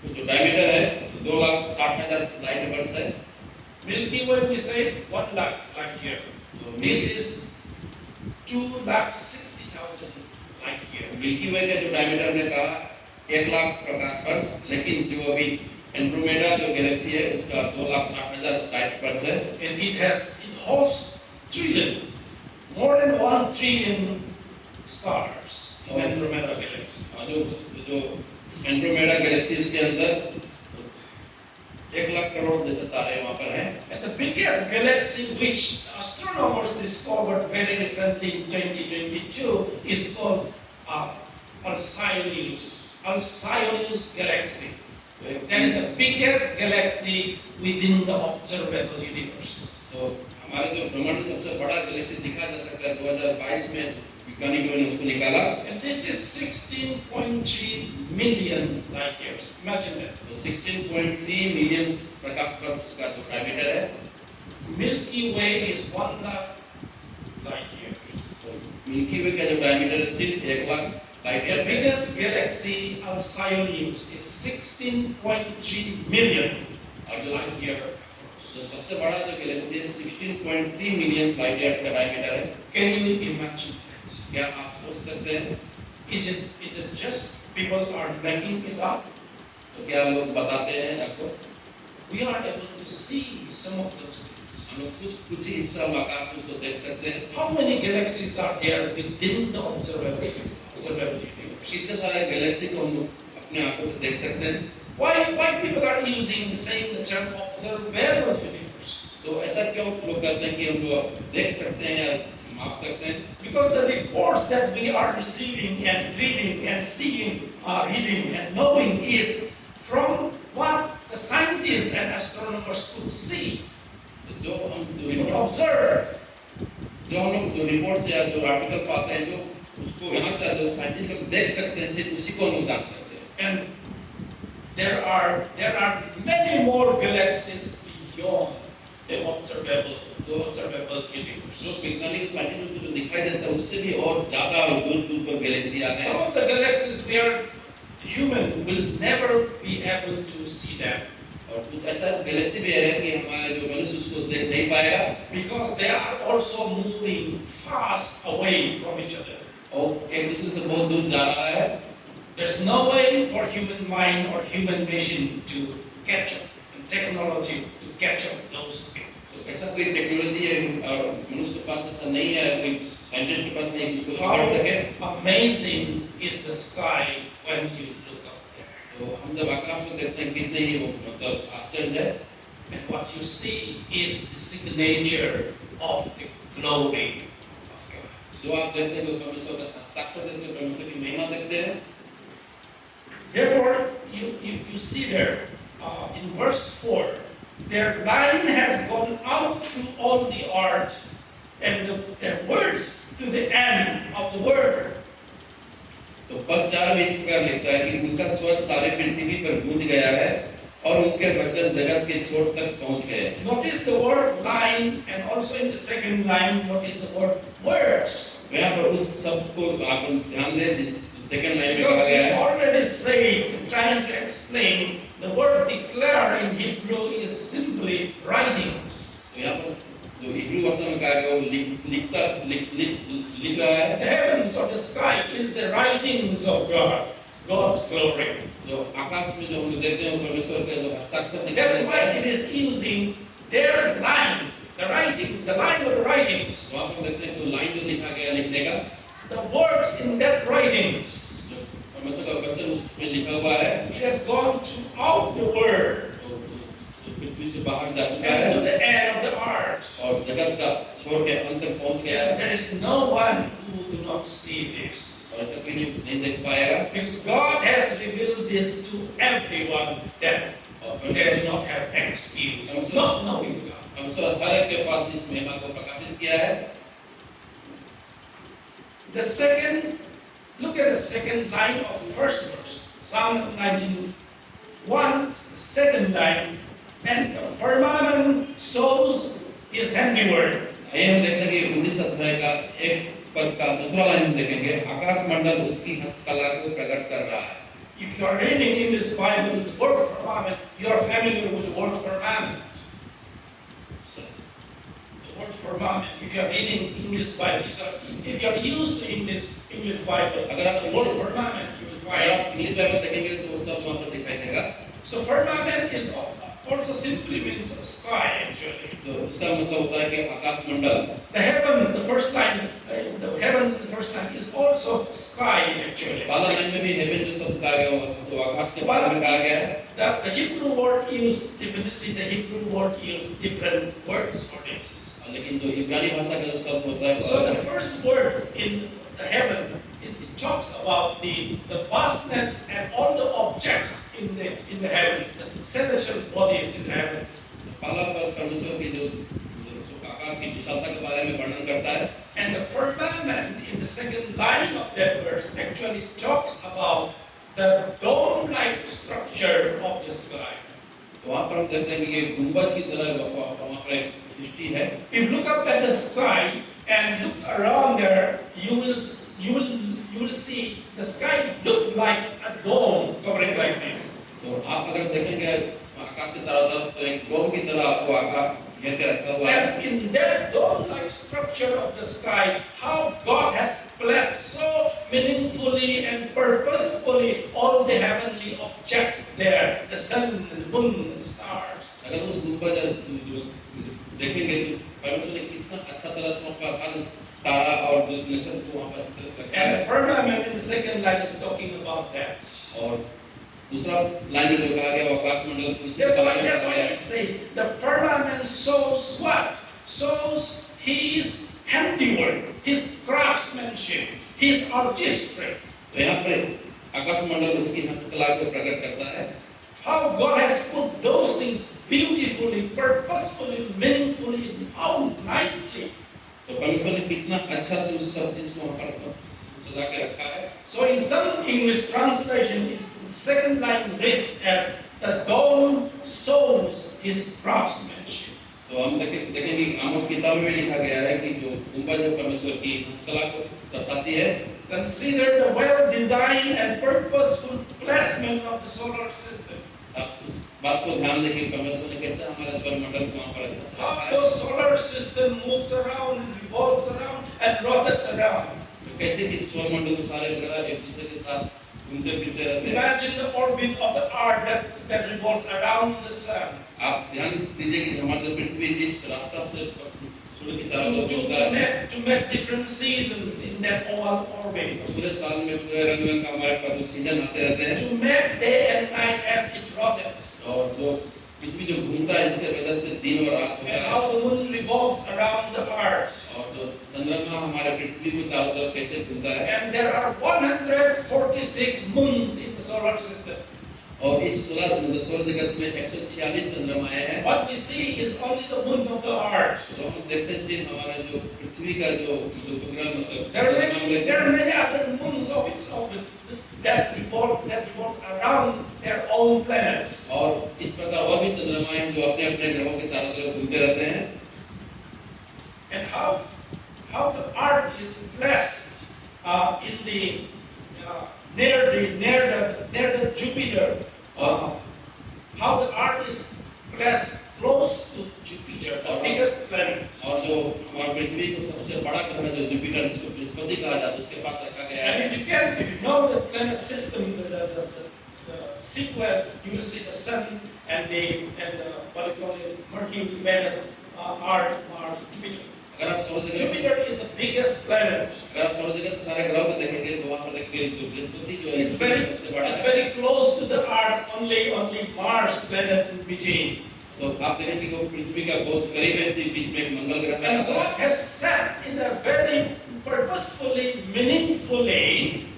डायमीटर है 2,60,000 लाइट वर्ष है। Milky Way we say 1 lakh light year. तो This is 260,000 light year. Milky वे का जो डायमीटर ने कहा 1,00,000 प्रकाश वर्ष, लेकिन जो अभी एंड्रोमेडा जो गैलेक्सी है उसका 2,60,000 लाइट वर्ष है। And it hosts more than 1 trillion stars in Andromeda Galaxy. जो एंड्रोमेडा गैलेक्सी उसके अंदर 1,00,000 करोड़ जैसे तारे वहाँ पर हैं। And the biggest galaxy which astronomers discovered very recently in 2022 is called Alcyoneus. Alcyoneus galaxy. That is the biggest galaxy within the observable universe. तो हमारे जो ब्रह्मांड में सबसे बड़ा गैलेक्सी दिखा जा सकता है 2022 में वैज्ञानिकों ने उसको निकाला। And this is 16.3 million light years. Imagine that. तो 16.3 मिलियन प्रकाश वर्ष उसका जो डायमीटर है। Milky Way is 1 lakh light years. तो मिल्की वे का जो डायमीटर है सिर्फ 1,00,000 लाइट The ईयर है। biggest galaxy, Alcyoneus, is 16.3 million और light year. जो सबसे बड़ा जो गैलेक्सी है 16.3 मिलियन लाइट ईयर्स का डायमीटर है। Can you imagine that? क्या आप सोच सकते हैं? Is it just people are making it up? तो क्या लोग बताते हैं आपको? We are able to see some of those things. हम लोग कुछ ही हिस्सा आकाश में उसको देख सकते हैं। How many galaxies are there within the observable universe? कितने सारे गैलेक्सी को हम लोग अपने आंखों से देख सकते हैं। Why people are saying the term observable universe? तो ऐसा क्यों लोग कहते हैं कि हम लोग देख सकते हैं या माप सकते हैं? Because the reports that we are receiving and reading and seeing, reading and knowing is from what the scientists and astronomers could see, तो जो हम could observe. जो हम लोग जो रिपोर्ट्स या जो आर्टिकल पाते हैं जो उसको यहाँ से जो साइंटिस्ट लोग देख सकते हैं सिर्फ उसी को हम लोग जान सकते हैं। And there are many more galaxies beyond the observable universe. जो वैज्ञानिक साइंटिस्ट को जो दिखाई देता है उससे भी और ज़्यादा और दूर-दूर पर गैलेक्सियाँ हैं। Some of the galaxies where human will never be able to see them. और कुछ ऐसा गैलेक्सी भी है कि हमारे जो मनुष्य उसको देख नहीं पाएगा। Because they are also moving fast away from each other. और एक दूसरे से बहुत दूर जा रहा है। There's no way for human mind or human machine to catch up, and technology to catch up those things. तो ऐसा कोई टेक्नोलॉजी है और मनुष्य के पास ऐसा नहीं है, कोई साइंटिस्ट के पास नहीं उसको How पकड़ सके। amazing is the sky when you look up there. तो तो हम जब आकाश में देखते हैं कितने ही वो मतलब आश्चर्य है। And what you see is the signature of the glory of God. जो आप देखते हैं, जो परमेश्वर का हस्ताक्षर देखते हैं, परमेश्वर की महिमा देखते हैं। Therefore, you see there in verse 4, their line has gone out through all the earth, and their words to the end of the word. तो पद 4 में इस प्रकार लिखता है कि उनका स्वर सारे पृथ्वी पर गूंज गया है और उनके वचन जगत के छोर तक पहुंच गए। Notice the word line, and also in the second line, notice the word words. यहाँ पर उस शब्द को आप ध्यान दें जिस सेकंड लाइन में Because कहा we गया है। already said, trying to explain, the word declare in Hebrew is simply writings. तो यहाँ पर जो हिब्रू भाषा में कहा गया वो लिख रहा है। The heavens or the sky is the writings of God, God's glory. जो आकाश में जो हम देखते हैं वो परमेश्वर का जो हस्ताक्षर दिखाई That's देता why है। it is using their line, the writing, the line of the writings. तो आप देखते हैं तो लाइन जो लिखा गया लिखने का, The words in that writings, जो परमेश्वर का वचन उसमें लिखा हुआ है, it has gone throughout the world तो पृथ्वी से बाहर जा चुका and to है the end of the earth. और जगत का छोर के अंत तक पहुंच गया है। There is no one who do not see this. और ऐसा कोई नहीं देख पाएगा। Because God has revealed this to everyone that और they do परमेश्वर not have excuse of not knowing God. परमेश्वर हर एक के पास इस महिमा को प्रकाशित किया है। The second, look at the second line of first verse, Psalm 91, second line, and the firmament shows his handiwork. आइए हम देखते हैं कि 19 अध्याय का एक पद का दूसरा लाइन हम देखेंगे, आकाश मंडल उसकी हस्तकला को प्रकट कर रहा है। If you are reading in this Bible the word firmament, you are familiar with the word firmament. The word firmament. If you are reading English Bible, if you are used to English Bible, the word firmament you will अगर find. आप English Bible देखेंगे तो वो सब वहाँ पर दिखाई देगा। So firmament is also simply means sky actually. तो उसका मतलब होता है कि आकाश मंडल। The heavens, the first line, the heavens, the first line is also sky actually. पहला लाइन में भी हेवन जो शब्द कहा गया वो तो आकाश के बारे में कहा गया है। The Hebrew word used, definitely the Hebrew word used different words for this. लेकिन जो इब्रानी भाषा का जो शब्द होता है So the first word in the heaven, it talks about the vastness and all the objects in the heavens, the celestial bodies in the heavens. पहला पद परमेश्वर की जो आकाश की विशालता के बारे में वर्णन करता है। And the firmament in the second line of that verse actually talks about the dome-like structure of the sky. तो वहाँ पर हम देखते हैं कि ये गुंबज की तरह वहाँ पर एक सृष्टि है। If you look up at the sky and look around there, you will see the sky look like a dome covering like this. तो आप अगर देखेंगे आकाश के चारों तरफ तो एक डोम की तरह आपको आकाश घेर के रखा हुआ है। And in that dome-like structure of the sky, how God has placed so meaningfully and purposefully all the heavenly objects there, the sun, the moon, the stars. अगर उस गुंबज देखेंगे तो परमेश्वर ने कितना अच्छा तरह से वहाँ पर तारा और जो नक्षत्र को वहाँ पर अच्छी तरह से रखा And है। the firmament in the second line is talking about that. और दूसरा लाइन में जो कहा गया वो आकाश मंडल को इसी That's तरह why, में that's कहा why गया है। it says the firmament shows what? Shows his handiwork, his craftsmanship, his artistry. तो यहाँ पर आकाश मंडल उसकी हस्तकला को प्रकट करता है। How God has put those things beautifully, purposefully, meaningfully, how nicely. तो परमेश्वर ने कितना अच्छा से उस सब चीज को वहाँ पर सजा के रखा है। So in some English translation, the second line reads as the dome shows his craftsmanship. तो हम देखेंगे आमोस किताब में लिखा गया है कि जो गुंबज है परमेश्वर की हस्तकला को दर्शाती है। Consider the well-designed and purposeful placement of the solar system. आप उस बात को ध्यान दें कि परमेश्वर ने कैसे हमारे सौर मंडल को वहाँ पर अच्छा से How रखा है। the solar system moves around, revolves around, and rotates around. तो कैसे कि सौर मंडल में सारे ग्रह एक दूसरे के साथ घूमते फिरते रहते हैं। Imagine the orbit of the Earth that revolves around the sun. आप ध्यान दीजिए कि हमारी जो पृथ्वी जिस रास्ता से सूर्य के चारों तरफ घूमता है। to make different seasons in that oval orbit. पूरे साल में पूरे रंग का हमारे पास जो सीजन आते रहते हैं To make day and night as it rotates. और जो पृथ्वी जो घूमता है इसके वजह से दिन और रात होता And है how the moon revolves around the earth. और जो चंद्रमा हमारे पृथ्वी को चारों तरफ कैसे घूमता है And there are 146 moons in the solar system. और इस सौर जगत में 146 चंद्रमाएं हैं। What we see is only the moon of the earth. तो हम देखते हैं सिर्फ हमारा जो पृथ्वी का जो प्रोग्राम मतलब There are many other moons that revolve around their own planets. और इस प्रकार और भी चंद्रमाएं हैं जो अपने अपने ग्रहों के चारों तरफ घूमते रहते हैं। And how the earth is placed in the near the Jupiter. How the earth is placed close to Jupiter, the biggest planet. और जो हमारे पृथ्वी को सबसे बड़ा ग्रह जो जुपिटर जिसको बृहस्पति कहा जाता है उसके पास रखा गया है। And if you know the planet system, the sequence, you will see the sun and what you call it, Mercury, Venus, Earth, Mars, Jupiter. अगर आप सौर जगत Jupiter is the biggest planet. अगर आप सौर जगत के सारे ग्रहों को देखेंगे तो वहाँ पर देखेंगे जो बृहस्पति जो है It's सबसे बड़ा है। very close to the Earth. Only Mars planet in between. तो आप देखेंगे कि वो पृथ्वी का बहुत करीब है, इसी बीच में एक मंगल ग्रह And है। God has set in a very purposefully, meaningfully,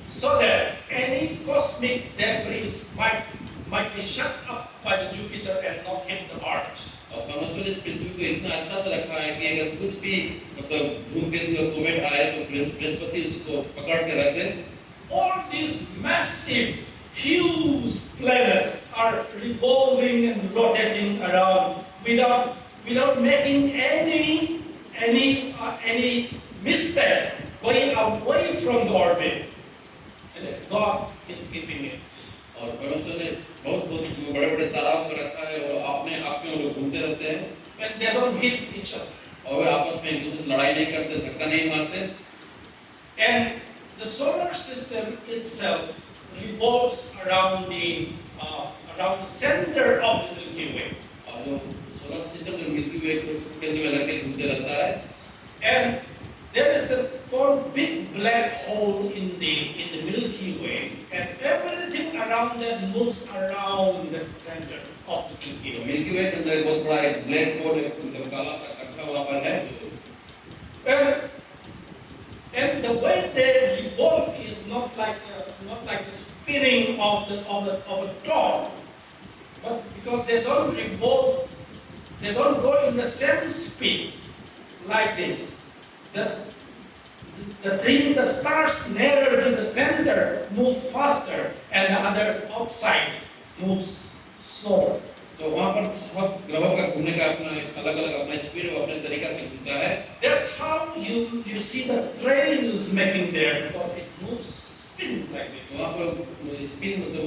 so that any cosmic debris might be shut up by the Jupiter and not hit the Earth. और परमेश्वर ने इस पृथ्वी को इतना अच्छा से रखा है कि अगर कुछ भी मतलब धूमकेतु या कोमेट आए तो बृहस्पति उसको पकड़ के रखते। All these massive, huge planets are revolving and rotating around without making any mistake going away from the orbit. And God is keeping it. और परमेश्वर ने बहुत बड़े-बड़े ताराओं को रखा है और अपने आप में वो लोग घूमते रहते हैं And they don't hit each other. और वे आपस में एक दूसरे से लड़ाई नहीं करते, धक्का नहीं मारते। And the solar system itself revolves around the center of the Milky Way. और जो सोलर सिस्टम जो मिल्की वे को केंद्र में रख के घूमते रहता है। And there is a big black hole in the Milky Way, and everything around that moves around the center of the Milky Way. Milky Way के अंदर बहुत बड़ा एक ब्लैक होल है, मतलब काला सा कटका वहाँ पर है। And the way they revolve is not like spinning of a top, but because they don't revolve, they don't go in the same speed like this. The stars nearer to the center move faster, and the other outside moves slower. तो वहाँ पर सब ग्रहों का घूमने का अपना अलग-अलग अपना स्पीड और अपने तरीका से घूमता है। That's how you see the trails making there, because it moves, spins like this. वहाँ पर स्पिन मतलब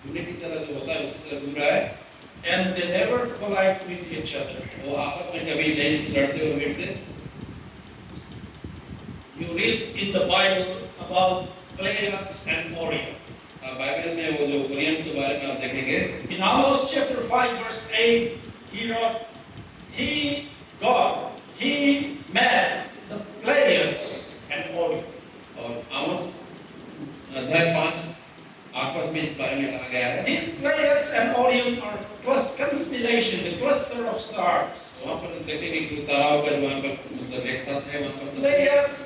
घूमने की तरह जो होता है उसकी तरह घूम रहा है। And they never collide with each other. वो आपस में कभी नहीं लड़ते और भिड़ते। You read in the Bible about Pleiades and Orion. Bible में वो जो ओरियंस के बारे में आप देखेंगे। In Amos chapter 5 verse 8, he wrote, God made the Pleiades and Orion. और आमोस अध्याय 5 8 पद में इस बारे में कहा गया है। These Pleiades and Orion are constellation, the cluster of stars. वहाँ पर देखेंगे कि ताराओं का जो वहाँ पर मतलब एक साथ है वहाँ पर Pleiades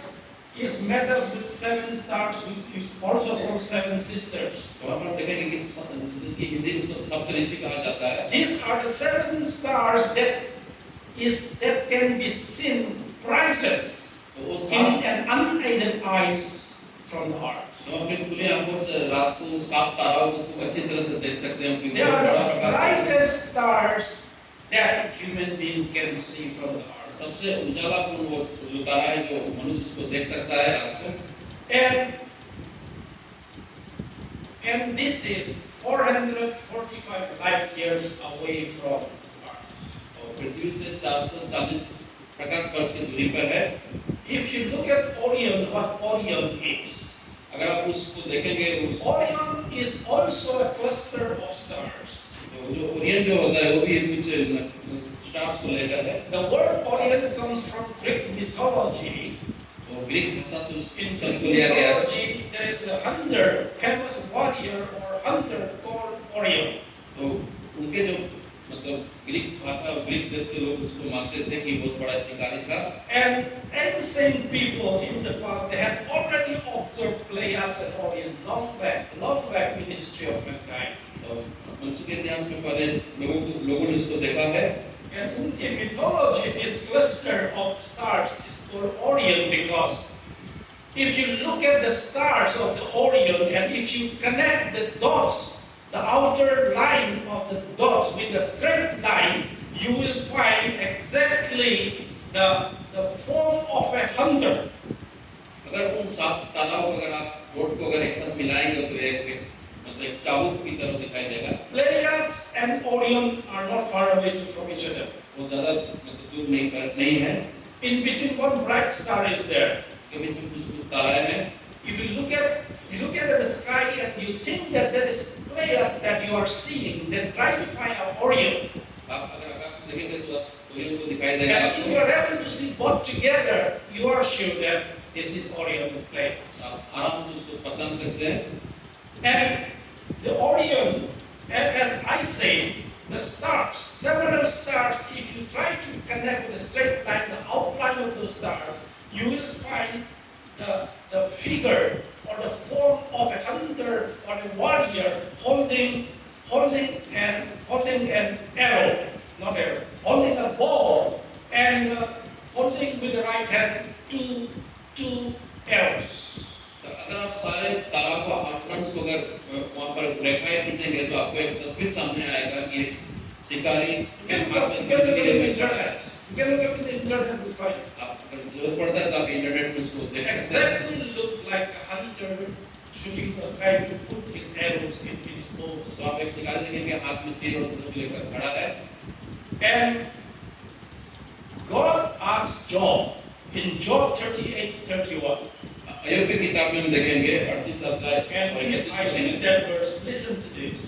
is made up with 7 stars, which is also called 7 sisters. वहाँ पर देखेंगे कि हिंदी में उसको सप्तऋषि कहा जाता है। These are the 7 stars that can be seen brightest in an unaided eyes from the earth. हम अपने खुले आंखों से रात को 7 ताराओं को खूब अच्छी तरह से देख सकते हैं क्योंकि They are the brightest stars that human being can see from the earth. सबसे उजालापूर्ण वो जो तारा है जो मनुष्य उसको देख सकता है रात को। And this is 445 light years away from Earth. और पृथ्वी से 440 प्रकाश वर्ष की दूरी पर है। If you look at Orion, what Orion is? अगर आप उसको देखेंगे Orion is also a cluster of stars. तो जो ओरियन जो होता है वो भी कुछ स्टार्स को लेकर है। The word Orion comes from Greek mythology. तो ग्रीक भाषा से उस In शब्द Greek को लिया गया है। mythology, there is a hunter, famous warrior or hunter called Orion. तो उनके जो मतलब ग्रीक भाषा ग्रीक देश के लोग उसको मानते थे कि बहुत बड़ा शिकारी था। And ancient people in the past, they had already observed Pleiades and Orion long back in the history of mankind. तो मनुष्य के इतिहास में पहले लोगों ने उसको देखा है। And in mythology, this cluster of stars is called Orion because if you look at the stars of the Orion and if you connect the dots, the outer line of the dots with a straight line, you will find exactly the form of a hunter. अगर उन सात तालाओं को अगर आप board को अगर एक साथ मिलाएंगे तो एक मतलब एक चाबुक की तरह दिखाई देगा। Pleiades and Orion are not far away from each other. वो ज़्यादा मतलब दूर नहीं है। In between, one bright star is there. के बीच में कुछ तारे हैं। If you look at the sky and you think that there is Pleiades that you are seeing, then try to find out Orion. आप अगर आकाश में देखेंगे तो ओरियन को दिखाई देगा And if you आपको। are able to see both together, you are sure that this is Orion with Pleiades. आप आराम से उसको पहचान सकते हैं। And the Orion, as I say, the stars, several stars, if you try to connect with a straight line, the outline of those stars, you will find the figure or the form of a hunter or a warrior holding an arrow, not arrow, holding a bow and holding with the right hand two arrows. तो अगर आप सारे तालाब को outlines को अगर वहाँ पर रेखाएं खींचेंगे तो आपको एक तस्वीर सामने आएगा कि एक शिकारी के हाथ में तीर लिए बैठा है। You can look up in the internet to find it. आप अगर जरूरत पड़ता है तो आप इंटरनेट में उसको देख सकते हैं। Exactly look like a hunter shooting, trying to put his arrows in his bows. तो आप एक शिकारी देखेंगे हाथ में तीर और धनुष लेकर खड़ा है। And God asked Job in Job 38:31. अय्यूब की किताब में हम देखेंगे 38 अध्याय And और if I 31 read that verse, listen to this.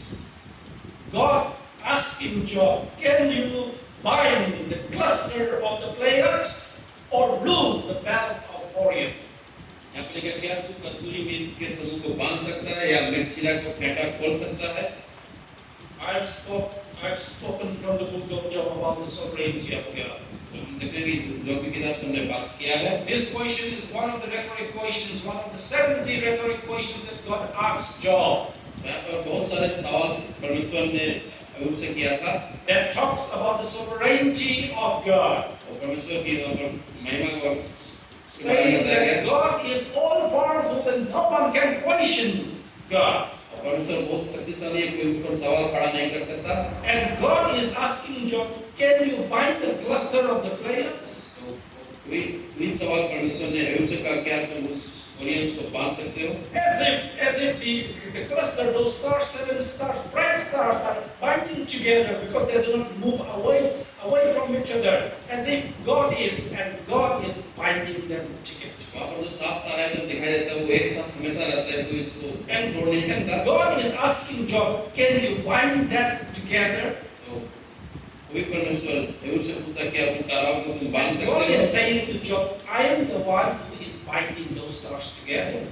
God asked him, Job, can you bind the cluster of the Pleiades or loose the belt of Orion? यहाँ पे लिखा क्या तू कस्तूरी मीन के समूह को बांध सकता है या मृगशिला को फेंटा खोल सकता है। I've spoken from the book of Job about the sovereignty of God. तो हम देखेंगे जो की किताब से हमने बात किया है। This question is one of the rhetoric questions, one of the 70 rhetoric questions that God asked Job. यहाँ पर बहुत सारे सवाल परमेश्वर ने अय्यूब से किया था। That talks about the sovereignty of God. और परमेश्वर की वहाँ पर महिमा को Saying that God is all powerful and no one can question God. और परमेश्वर बहुत शक्तिशाली है, कोई उस पर सवाल खड़ा नहीं कर सकता। And God is asking Job, can you bind the cluster of the Pleiades? तो वही सवाल परमेश्वर ने अय्यूब से कहा क्या तुम उस ओरियन को बांध सकते हो? As if the cluster, those stars, 7 stars, bright stars are binding together because they do not move away from each other. As if God is binding them together. वहाँ पर जो 7 तारे जब दिखाई देता है वो एक साथ हमेशा रहता है, कोई इसको तोड़ नहीं सकता। And God is asking Job, can you bind that together? तो वही परमेश्वर अय्यूब से पूछा क्या उन तारों को तुम बांध And God सकते is हो? saying to Job, I am the one who is binding those stars together.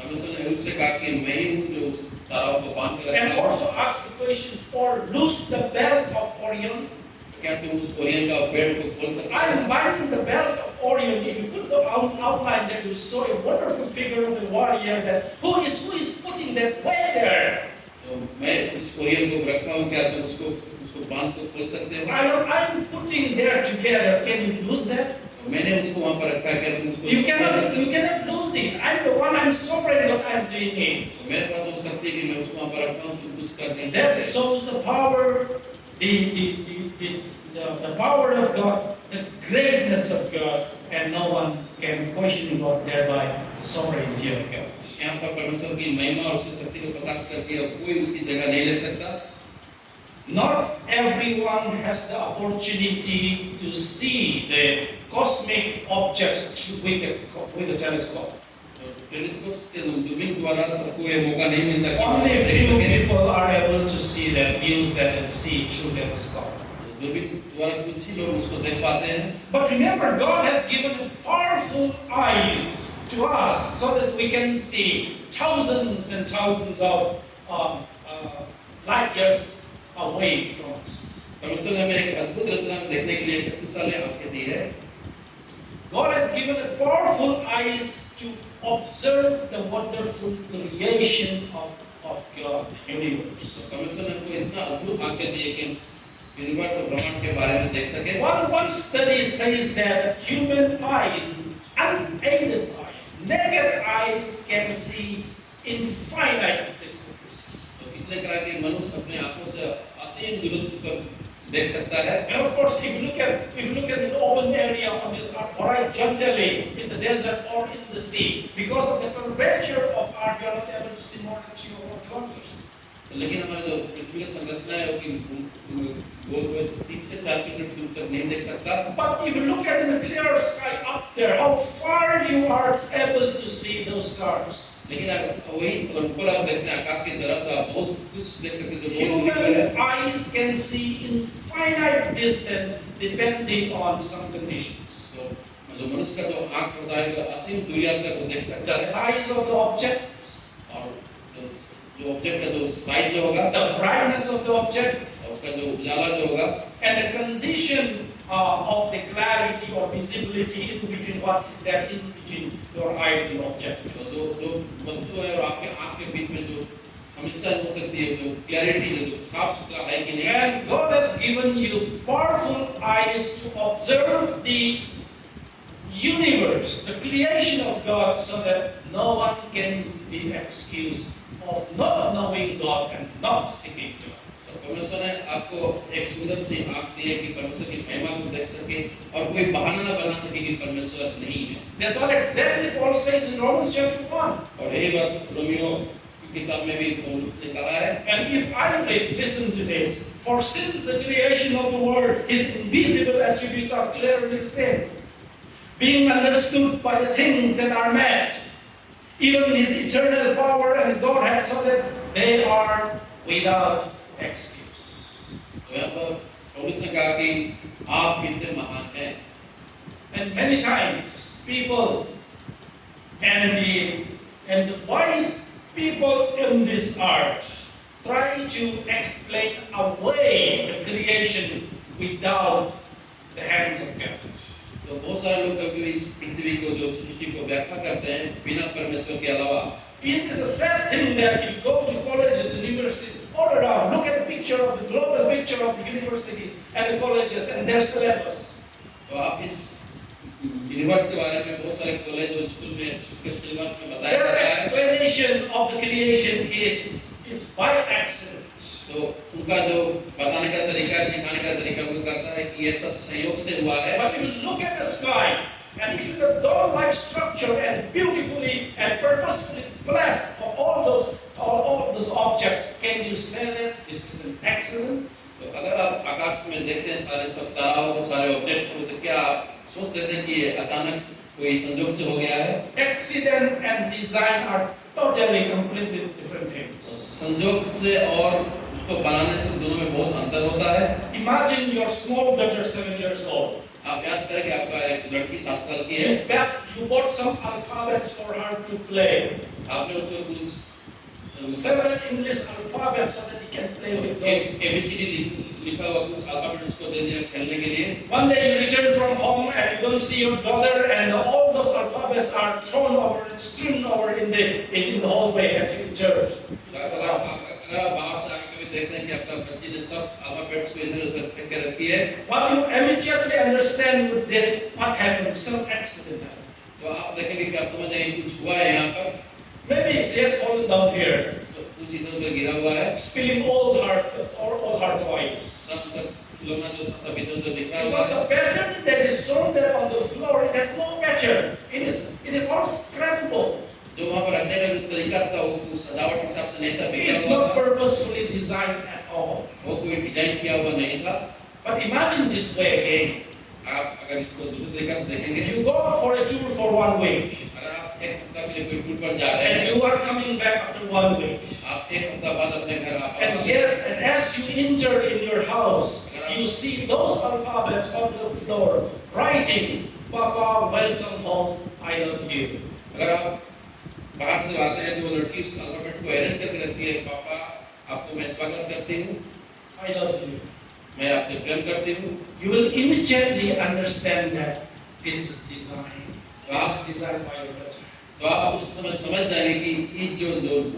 परमेश्वर ने अय्यूब से कहा कि मैं ही हूँ जो उस तारों को बांध के And रखता हूँ। also ask the question, or loose the belt of Orion. क्या तुम उस ओरियन का बेल्ट को खोल सकते I हो? am binding the belt of Orion. If you put the outline there, you saw a wonderful figure of the warrior that who is putting that way there. तो मैं इस ओरियन को रखा हूँ, क्या तुम उसको बांध को खोल सकते हो? I am putting there together. Can you lose that? तो मैंने उसको वहाँ पर रखा है, क्या तुम उसको You खोल सकते हो? cannot lose it. I'm the one. I'm sovereign that I'm doing it. तो मेरे पास वो शक्ति है कि मैं उसको वहाँ पर रखा हूँ, तुम कुछ कर नहीं That सकते। shows the power, the power of God, the greatness of God, and no one can question God thereby the sovereignty of God. यहाँ पर परमेश्वर की महिमा और उसकी शक्ति को प्रकाश करती है और कोई उसकी जगह नहीं ले सकता। Not everyone has the opportunity to see the cosmic objects with a telescope. तो टेलीस्कोप के दूरबीन द्वारा सबको ये मौका नहीं मिलता कि Only वो a देख few सकें। people are able to see that, use that, and see through telescope. दूरबीन द्वारा कुछ ही लोग उसको देख पाते हैं। But remember, God has given powerful eyes to us so that we can see thousands and thousands of light years away from us. परमेश्वर ने हमें एक अद्भुत रचना देखने के लिए शक्तिशाली आंखें दी है। God has given a powerful eyes to observe the wonderful creation of God, the universe. परमेश्वर ने हमको इतना अद्भुत आंखें दी है कि यूनिवर्स और ब्रह्मांड के बारे में देख सके। One study says that human eyes, unaided eyes, naked eyes can see infinite distance. तो किसने कहा कि मनुष्य अपने आंखों से असीम दूरत्व पर देख सकता है। And of course, if you look at the open area on this earth, horizontally in the desert or in the sea, because of the curvature of earth, you are not able to see more than 3 or 4 kilometers. लेकिन हमारा जो पृथ्वी की संरचना है वो कि गोल गोल 3 से 4 kilometre दूर तक नहीं देख सकता। But if you look at the clear sky up there, how far you are able to see those stars. लेकिन वही अगर ऊपर आप देखते हैं आकाश की तरफ तो आप बहुत कुछ देख सकते हैं जो बहुत दूर है। Human eyes can see infinite distance depending on some conditions. तो जो मनुष्य का जो आंख होता है वो असीम दूरियां तक वो देख सकता The है। size of the object, और जो ऑब्जेक्ट का जो साइज जो होगा, the brightness of the object, और उसका जो उजाला जो होगा, and the condition of the clarity or visibility in between what is there in between your eyes and the object. तो जो वस्तु है और आपके आंख के बीच में जो समस्या हो सकती है, जो क्लैरिटी जो साफ सुथरा है कि नहीं। And God has given you powerful eyes to observe the universe, the creation of God, so that no one can be excused of not knowing God and not seeking God. परमेश्वर ने आपको एक सुंदर सी आंख दी है कि परमेश्वर की महिमा को देख सके और कोई बहाना ना बना सके कि परमेश्वर नहीं है। That's what exactly Paul says in Romans chapter 1. और यही बात रोमियो की किताब में भी पौलुस ने कहा है। And if I read, listen to this. For since the creation of the world, his invisible attributes are clearly seen, being understood by the things that are made, even his eternal power and Godhead, so that they are without excuse. तो यहाँ पर पौलुस ने कहा कि आप कितने महान हैं। And many times people and the wise people in this earth try to explain away the creation without the hands of God. तो बहुत सारे लोग कभी इस पृथ्वी को जो सृष्टि को व्याख्या करते हैं बिना परमेश्वर के अलावा। It is a sad thing that if you go to colleges and universities all around, look at the picture of the global picture of the universities and the colleges and their syllabus. तो आप इस universe के बारे में बहुत सारे college और school में के सिलेबस में बताया Their जाता है। explanation of the creation is by accident. तो उनका जो बताने का तरीका है, सिखाने का तरीका वो कहता है कि ये सब संयोग से हुआ है। But if you look at the sky and if you dome-like structure and beautifully and purposefully blessed of all those objects, can you say that this is an accident? तो अगर आप आकाश में देखते हैं सारे सब ताराओं को, सारे ऑब्जेक्ट्स को, तो क्या आप सोच सकते हैं कि ये अचानक कोई संयोग से हो गया है? Accident and design are totally completely different things. संयोग से और उसको बनाने से दोनों में बहुत अंतर होता है। Imagine your small daughter 7 years old. आप याद करें कि आपका एक लड़की 7 साल की है। You bought some alphabets for her to play. आपने उसको कुछ 7 English alphabets so that he can play with those. ABCD लिखा हुआ कुछ अल्फाबेट उसको दे दिया खेलने के लिए। One day you return from home and you don't see your daughter and all those alphabets are thrown over and strewn over in the hallway as you enter. अगर आप बाहर से आके कभी देखते हैं कि आपका बच्ची ने सब अल्फाबेट्स को इधर-उधर फेंक के रखी है, What you immediately understand with that what happened, some accident happened. तो आप देखेंगे कि आप समझ जाएंगे कुछ हुआ है यहाँ पर। Maybe she has fallen down here, कुछ इधर-उधर गिरा हुआ है। spilling all her toys. सब खिलौना जो था सब इधर-उधर बिखरा हुआ Because है। the pattern that is shown there on the floor, it has no pattern. It is all scrambled. जो वहाँ पर रखने का जो तरीका था वो कुछ सजावट के हिसाब से नहीं था, बिखरा It's हुआ not था। purposefully designed at all. वो कोई डिजाइन किया हुआ नहीं था। But imagine this way again. आप अगर इसको दूसरे तरीके से देखेंगे, You go for a tour for 1 week. अगर आप एक हफ्ता के लिए कोई टूर पर जा रहे And हैं, you are coming back after 1 week. आप एक हफ्ता बाद अपने घर And as you enter in your house, you see those alphabets on the floor writing, Papa, welcome home, I love you. अगर आप बाहर से आते हैं तो लड़की उस अल्फाबेट को अरेंज करके रखती है, पापा आपको मैं स्वागत करती हूँ, I love you. मैं आपसे प्रेम करती हूँ, You will immediately understand that this is design. This is designed by your letter. तो आप उस समय समझ जाएंगे कि इस जो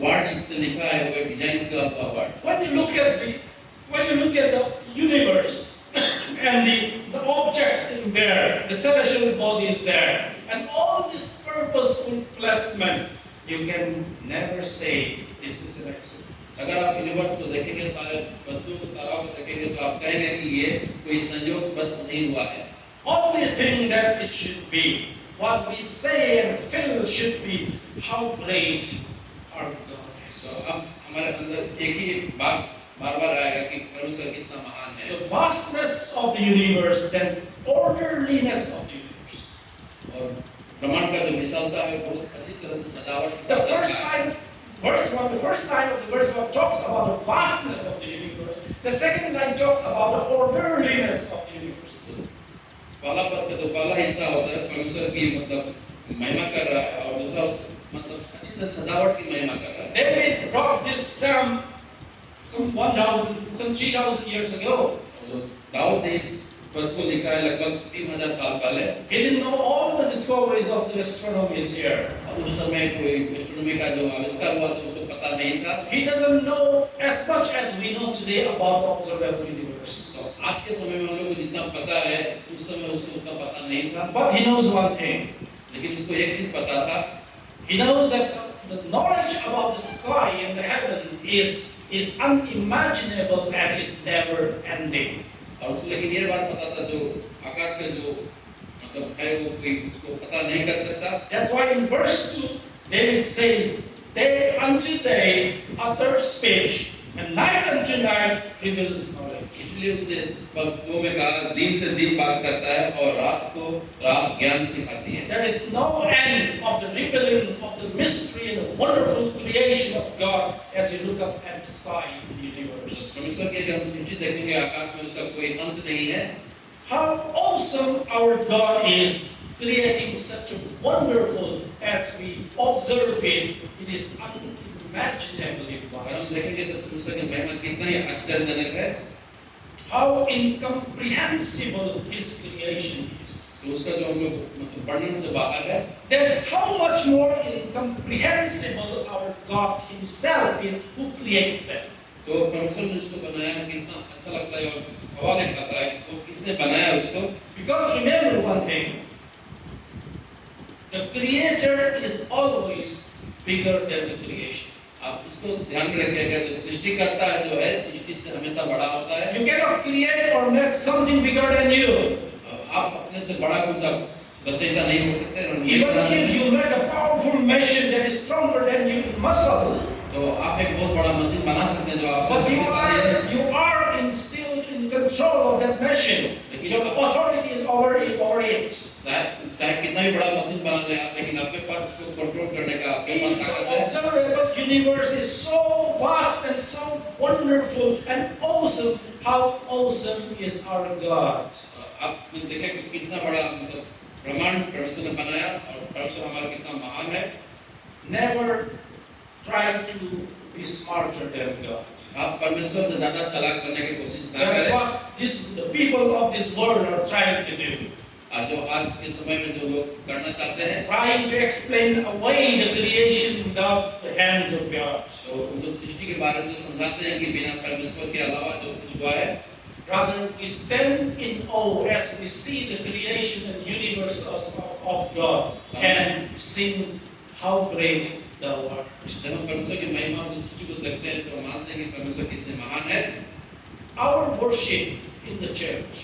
वर्ड्स इसमें लिखा है वो डिजाइन का words. When you look at the universe and the objects in there, the celestial bodies there, and all this purposeful placement, you can never say this is an accident. अगर आप universe को देखेंगे, सारे वस्तुओं को, तारों को देखेंगे तो आप कहेंगे कि ये कोई संयोग बस नहीं हुआ है। Only thing that it should be, what we say and feel should be how great our God तो is. अब हमारे अंदर एक ही बात बार-बार आएगा कि परमेश्वर कितना महान है। The vastness of the universe, then orderliness of the universe. और ब्रह्मांड का जो विशालता है बहुत अच्छी तरह से सजावट के The साथ first रखा है। line, the first line of the verse 1 talks about the vastness of the universe. The second line talks about the orderliness of the universe. पहला पद का जो पहला हिस्सा होता है परमेश्वर की मतलब महिमा कर रहा है और दूसरा मतलब अच्छी तरह सजावट की महिमा कर रहा है। David wrote this psalm some 3,000 years ago. तो दाऊद ने इस पद को लिखा है लगभग 3000 साल पहले। He didn't know all the discoveries of the astronomers here. और उस समय कोई एस्ट्रोनॉमी का जो आविष्कार हुआ तो उसको पता नहीं था। He doesn't know as much as we know today about the observable universe. तो आज के समय में हम लोग को जितना पता है उस समय उसको उतना पता नहीं था। But he knows one thing. लेकिन उसको एक चीज पता था। He knows that the knowledge about the sky and the heaven is unimaginable and is never ending. और उसको लेकिन ये बात पता था जो आकाश का जो मतलब है वो कोई उसको पता नहीं कर सकता। That's why in verse 2, David says, day unto day utter speech, and night unto night reveals knowledge. इसलिए उसने पदों में कहा दिन से दिन बात करता है और रात को रात ज्ञान सिखाती है। There is no end of the revealing of the mystery and the wonderful creation of God as you look up at the sky in the universe. परमेश्वर की अगर हम सृष्टि देखेंगे आकाश में उसका कोई अंत नहीं है। How awesome our God is, creating such a wonderful, as we observe it, it is unimaginably अगर हम vast. देखेंगे तो परमेश्वर की महिमा कितना ही आश्चर्यजनक है। How incomprehensible His creation is. तो उसका जो हम लोग मतलब वर्णन से बाहर है। Then how much more incomprehensible our God Himself is, who creates them. तो परमेश्वर ने उसको बनाया कितना अच्छा लगता है और सवाल एक आता है कि वो किसने बनाया उसको। Because remember one thing, the Creator is always bigger than the creation. आप इसको ध्यान में रखिएगा जो सृष्टिकर्ता है जो है सृष्टि से हमेशा बड़ा होता है। You cannot create or make something bigger than you. आप अपने से बड़ा कुछ रचयिता नहीं हो सकते। Even if you make a powerful machine that is stronger than you in muscle, तो आप एक बहुत बड़ा मशीन बना सकते हैं जो आपसे but शक्तिशाली है। you are still in control of that machine. Your authority is over it. चाहे कितना भी बड़ा मशीन बना दें आप, लेकिन आपके पास उसको कंट्रोल करने का आपके If पास ताकत the है। observable universe is so vast and so wonderful and awesome, how awesome is our God? आप देखें कि कितना बड़ा मतलब ब्रह्मांड परमेश्वर ने बनाया और परमेश्वर हमारा कितना महान है। Never try to be smarter than God. आप परमेश्वर से ज्यादा चालाक बनने की कोशिश ना That's करें। what the people of this world are trying to do. जो आज के समय में जो लोग करना चाहते हैं, Trying to explain away the creation without the hands of God. तो जो सृष्टि के बारे में जो समझाते हैं कि बिना परमेश्वर के अलावा जो कुछ हुआ है, Rather, we stand in awe as we see the creation and universe of God and sing how great thou art. जब हम परमेश्वर की महिमा से सृष्टि को देखते हैं तो मानते हैं कि परमेश्वर कितने महान है। Our worship in the church,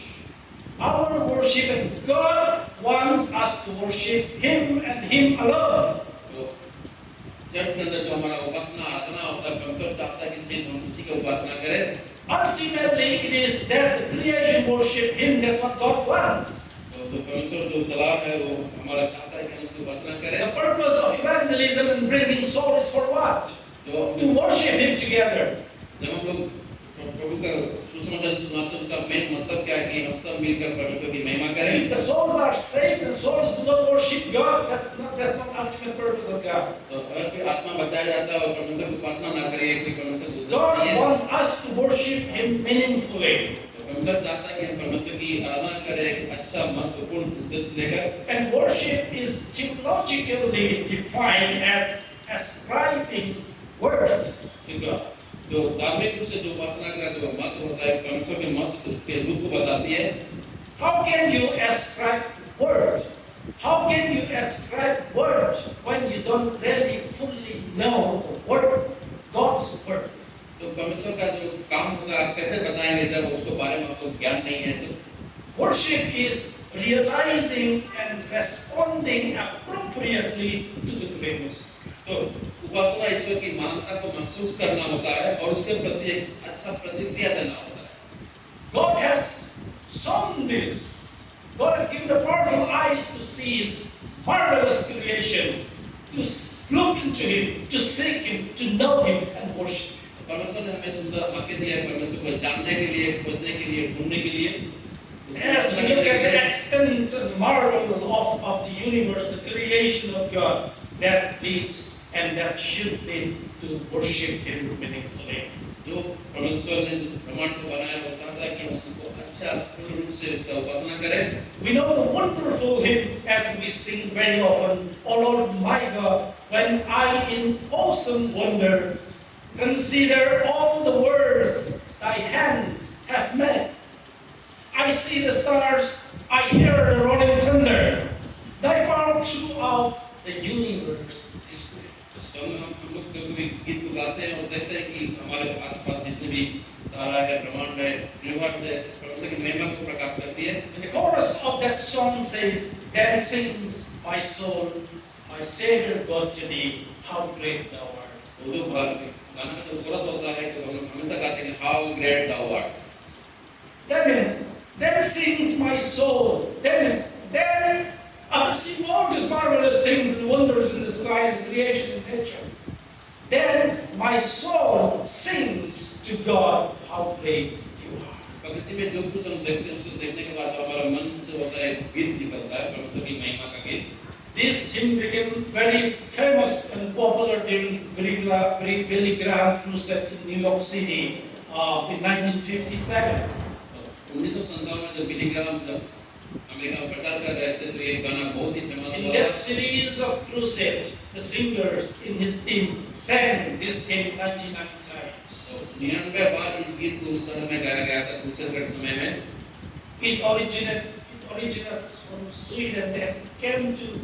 our worship, and God wants us to worship Him and Him alone. तो चर्च के अंदर जो हमारा उपासना आराधना होता है, परमेश्वर चाहता है कि सिर्फ हम उसी की उपासना करें। Ultimately, it is that the creation worship Him. That's what God wants. तो जो परमेश्वर जो चला है वो हमारा चाहता है कि हम उसकी उपासना The करें। purpose of evangelism and bringing souls is for what? तो To worship Him together. जब हम लोग प्रभु का सुसमाचार सुनाते हैं उसका मेन मतलब क्या है कि हम सब मिलकर परमेश्वर की महिमा If करें। the souls are saved and souls do not worship God, that's not ultimate purpose of God. तो अगर कोई आत्मा बचाया जाता है और परमेश्वर की उपासना ना करे, कोई परमेश्वर को उद्देश्य God नहीं है। wants us to worship Him meaningfully. तो परमेश्वर चाहता है कि हम परमेश्वर की आराधना करें एक अच्छा महत्वपूर्ण उद्देश्य लेकर। And worship is theologically defined as ascribing worth to God. जो धार्मिक रूप से जो उपासना का जो महत्व होता है परमेश्वर के महत्व के रूप को बताती है। How can you ascribe worth? How can you ascribe worth when you don't really fully know the word, God's word? तो परमेश्वर का जो काम होगा आप कैसे बताएंगे जब उसके बारे में आपको ज्ञान नहीं है तो। Worship is realizing and responding appropriately to the greatness. तो उपासना ईश्वर की महानता को महसूस करना होता है और उसके प्रति एक अच्छा प्रतिक्रिया देना होता है। God has shown this. God has given the powerful eyes to see His marvelous creation, to look into Him, to seek Him, to know Him and worship. परमेश्वर ने हमें सुंदर आंखें दी है परमेश्वर को जानने के लिए, खोजने के लिए, ढूंढने के लिए। As we look at the extent and marvel of the universe, the creation of God, that leads and that should lead to worship Him meaningfully. जो परमेश्वर ने ब्रह्मांड को बनाया वो चाहता है कि हम उसको अच्छा पूर्ण रूप से उसका उपासना करें। We know the wonderful hymn as we sing very often, O Lord my God, when I in awesome wonder consider all the words Thy hands have made. I see the stars, I hear the rolling thunder, Thy power throughout the universe displayed. तो हम लोग जब भी गीत को गाते हैं और देखते हैं कि हमारे आसपास जितने भी तारा है, ब्रह्मांड है, यूनिवर्स है, परमेश्वर की महिमा को प्रकाश करती है। And the chorus of that song says, Then sings my soul, my Savior God to Thee, how great Thou art. वो जो गाना का जो कोरस होता है तो हम लोग हमेशा गाते हैं how great thou art। That means, then sings my soul. That means, then after seeing all these marvelous things and wonders in the sky and creation and nature, then my soul sings to God how great You are. प्रकृति में जो कुछ हम देखते हैं उसको देखने के बाद जो हमारा मन से होता है गीत निकलता है परमेश्वर की महिमा का गीत। This hymn became very famous and popular during Billy Graham crusade in New York City in 1957. 1957 में जब बिली ग्राहम जब अमेरिका में प्रचार कर रहे थे तो ये गाना बहुत ही फेमस In हुआ। that series of crusades, the singers in his team sang this hymn 99 times. तो 99 बार इस गीत को उस शहर में गाया गया था क्रूसेड के समय में। It originates from Sweden and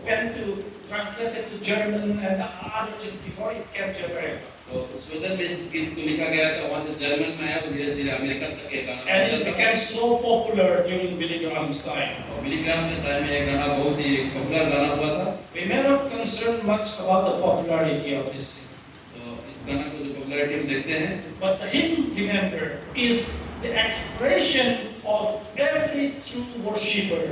went to translated to German and other things before it came to America. तो स्वीडन में इस गीत को लिखा गया था वहाँ से जर्मन में आया और धीरे-धीरे अमेरिका तक ये गाना And it पहुंचा था। became so popular during Billy Graham's time. और बिली ग्राहम के टाइम में ये गाना बहुत ही पॉपुलर गाना हुआ था। We may not concern much about the popularity of this hymn, तो इस गाना को जो पॉपुलैरिटी हम देखते हैं but the hymn, remember, is the expression of every true worshipper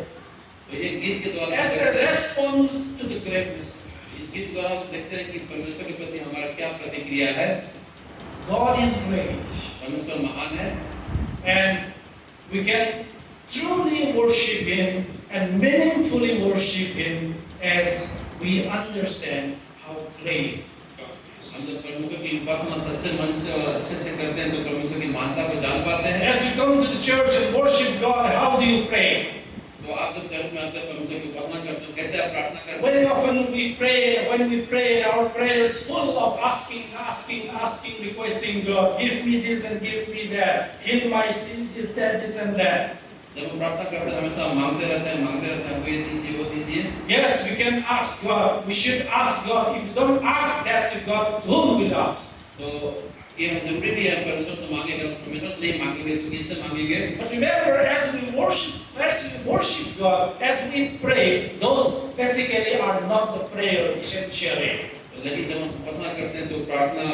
तो ये गीत के द्वारा as a response to the greatness. इस गीत द्वारा हम देखते हैं कि परमेश्वर के प्रति हमारा क्या प्रतिक्रिया है। God is great, परमेश्वर महान है and we can truly worship Him and meaningfully worship Him as we understand how great God हम is. जब परमेश्वर की उपासना सच्चे मन से और अच्छे से करते हैं तो परमेश्वर की महानता को जान पाते हैं। As you come to the church and worship God, how do you pray? तो आप जब चर्च में आते हैं परमेश्वर की उपासना करते हो कैसे आप प्रार्थना करते हैं? Very often when we pray, our prayers full of asking, requesting God, give me this and give me that, heal my sin, this and that. जब हम प्रार्थना करते हैं हमेशा मांगते रहते हैं हमको ये दीजिए वो दीजिए। Yes, we can ask God. We should ask God. If you don't ask that to God, whom will ask? तो ये जरूरी भी है परमेश्वर से मांगेगा परमेश्वर से नहीं मांगेंगे तो किससे मांगेंगे? But remember, as we worship God, as we pray, those basically are not the prayer essentially. लेकिन जब हम उपासना करते हैं तो प्रार्थना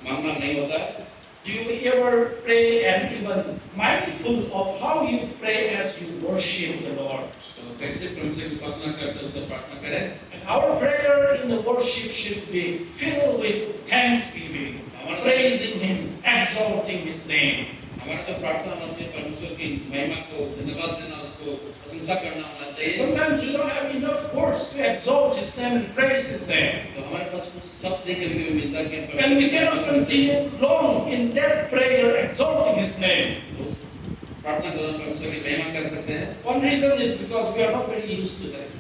मांगना नहीं होता है। Do you ever pray and even mindful of how you pray as you worship the Lord? तो कैसे परमेश्वर की उपासना करते हैं उसका प्रार्थना करें। And our prayer in the worship should be filled with thanksgiving, praising Him, exalting exalting His name. हमारा जो प्रार्थना होना चाहिए परमेश्वर की महिमा को धन्यवाद देना, उसको प्रशंसा करना होना चाहिए। Sometimes we don't have enough words to exalt His name and praise His name. तो हमारे पास कुछ शब्द देखने को मिलता है कि And we cannot continue long in that prayer exalting His name. प्रार्थना के दौरान परमेश्वर की महिमा कर सकते हैं। One reason is because we are not very used to that.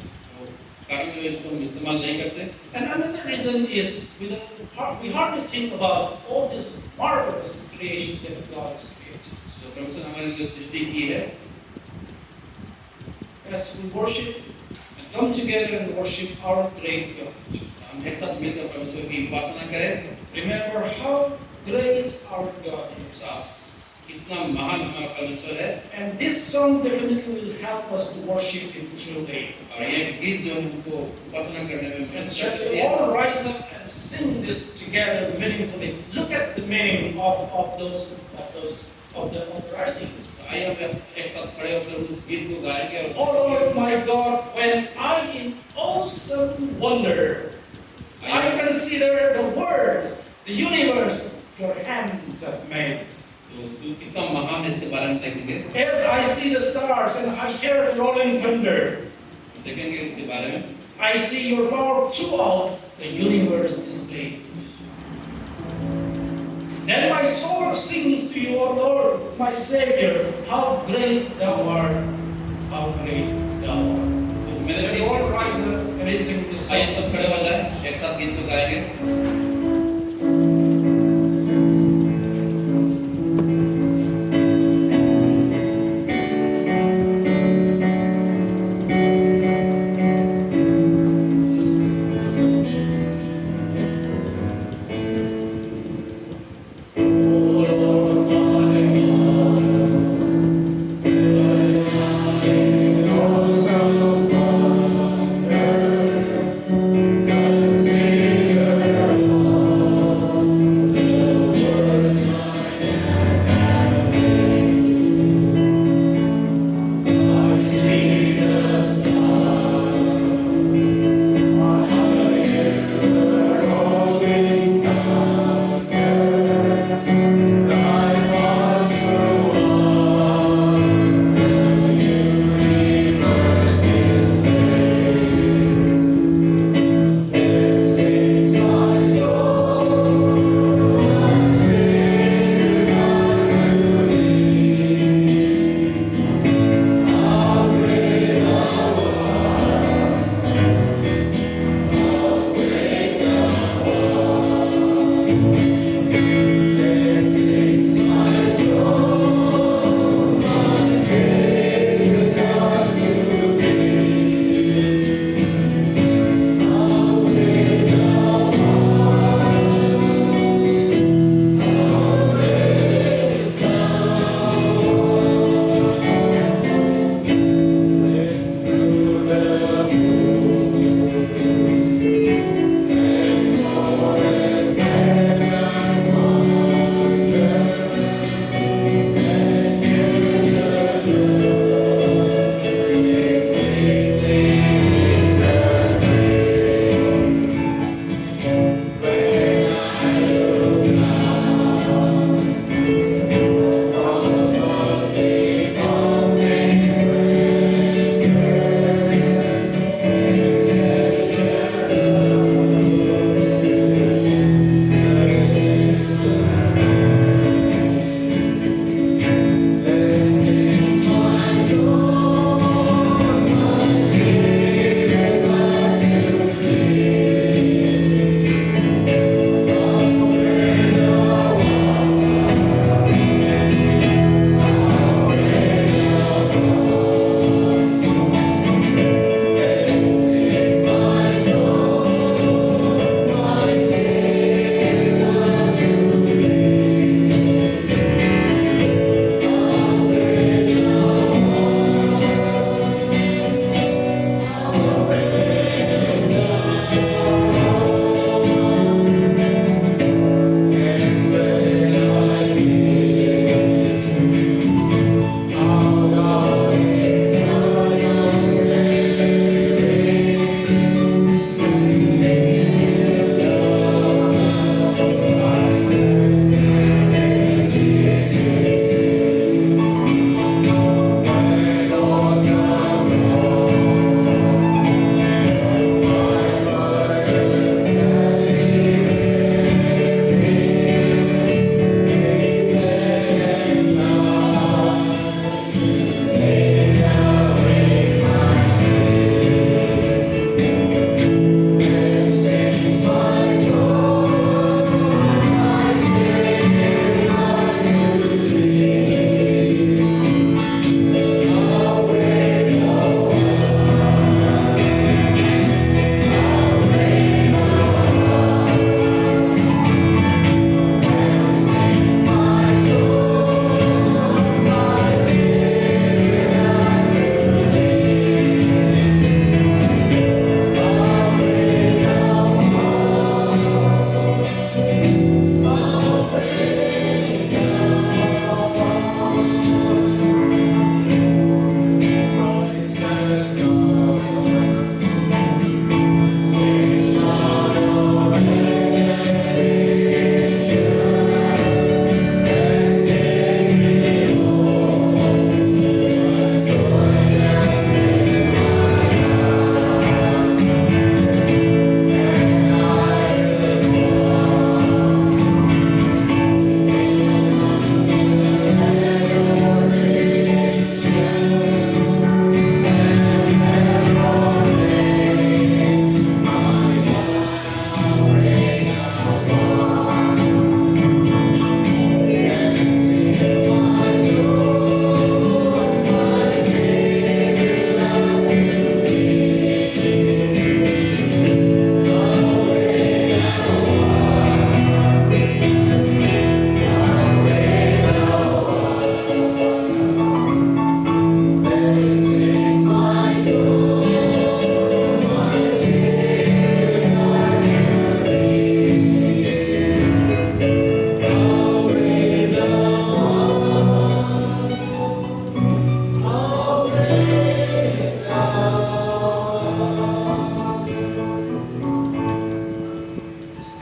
कारण जो है इसको हम इस्तेमाल नहीं करते। And another reason is we hardly think about all this marvelous creation that God has created. तो परमेश्वर हमारी जो सृष्टि की है, As we worship and come together and worship our great God, हम एक साथ मिलकर परमेश्वर की उपासना करें। remember how great our God is. कितना महान हमारा परमेश्वर है। And this song definitely will help us to worship Him truly. और ये गीत जो हमको उपासना करने में मदद And shall करती we है। all rise up and sing this together meaningfully? Look at the meaning of the writings. आइए हम एक साथ खड़े होकर उस गीत को गाएंगे और Oh Lord my God, when I in awesome wonder I consider the words, the universe your hands have made. तो तू कितना महान है इसके बारे में देखेंगे। As I see the stars and I hear the rolling thunder, देखेंगे इसके बारे में। I see your power throughout the universe displayed. Then my soul sings to you, O Lord, my Savior, how great thou art, how great thou art. तो मेरे Shall we all rise up and sing this आइए song? सब खड़े हो जाएं, एक साथ गीत को गाएंगे। Consider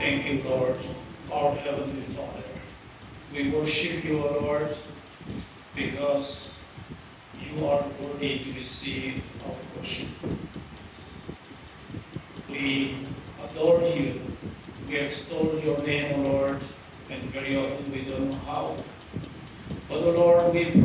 thank you, Lord, our Heavenly Father. We worship you, O Lord, because you are worthy to receive our worship. We adore you. We extol your name, O Lord, and very often we don't know how. But, O Lord, we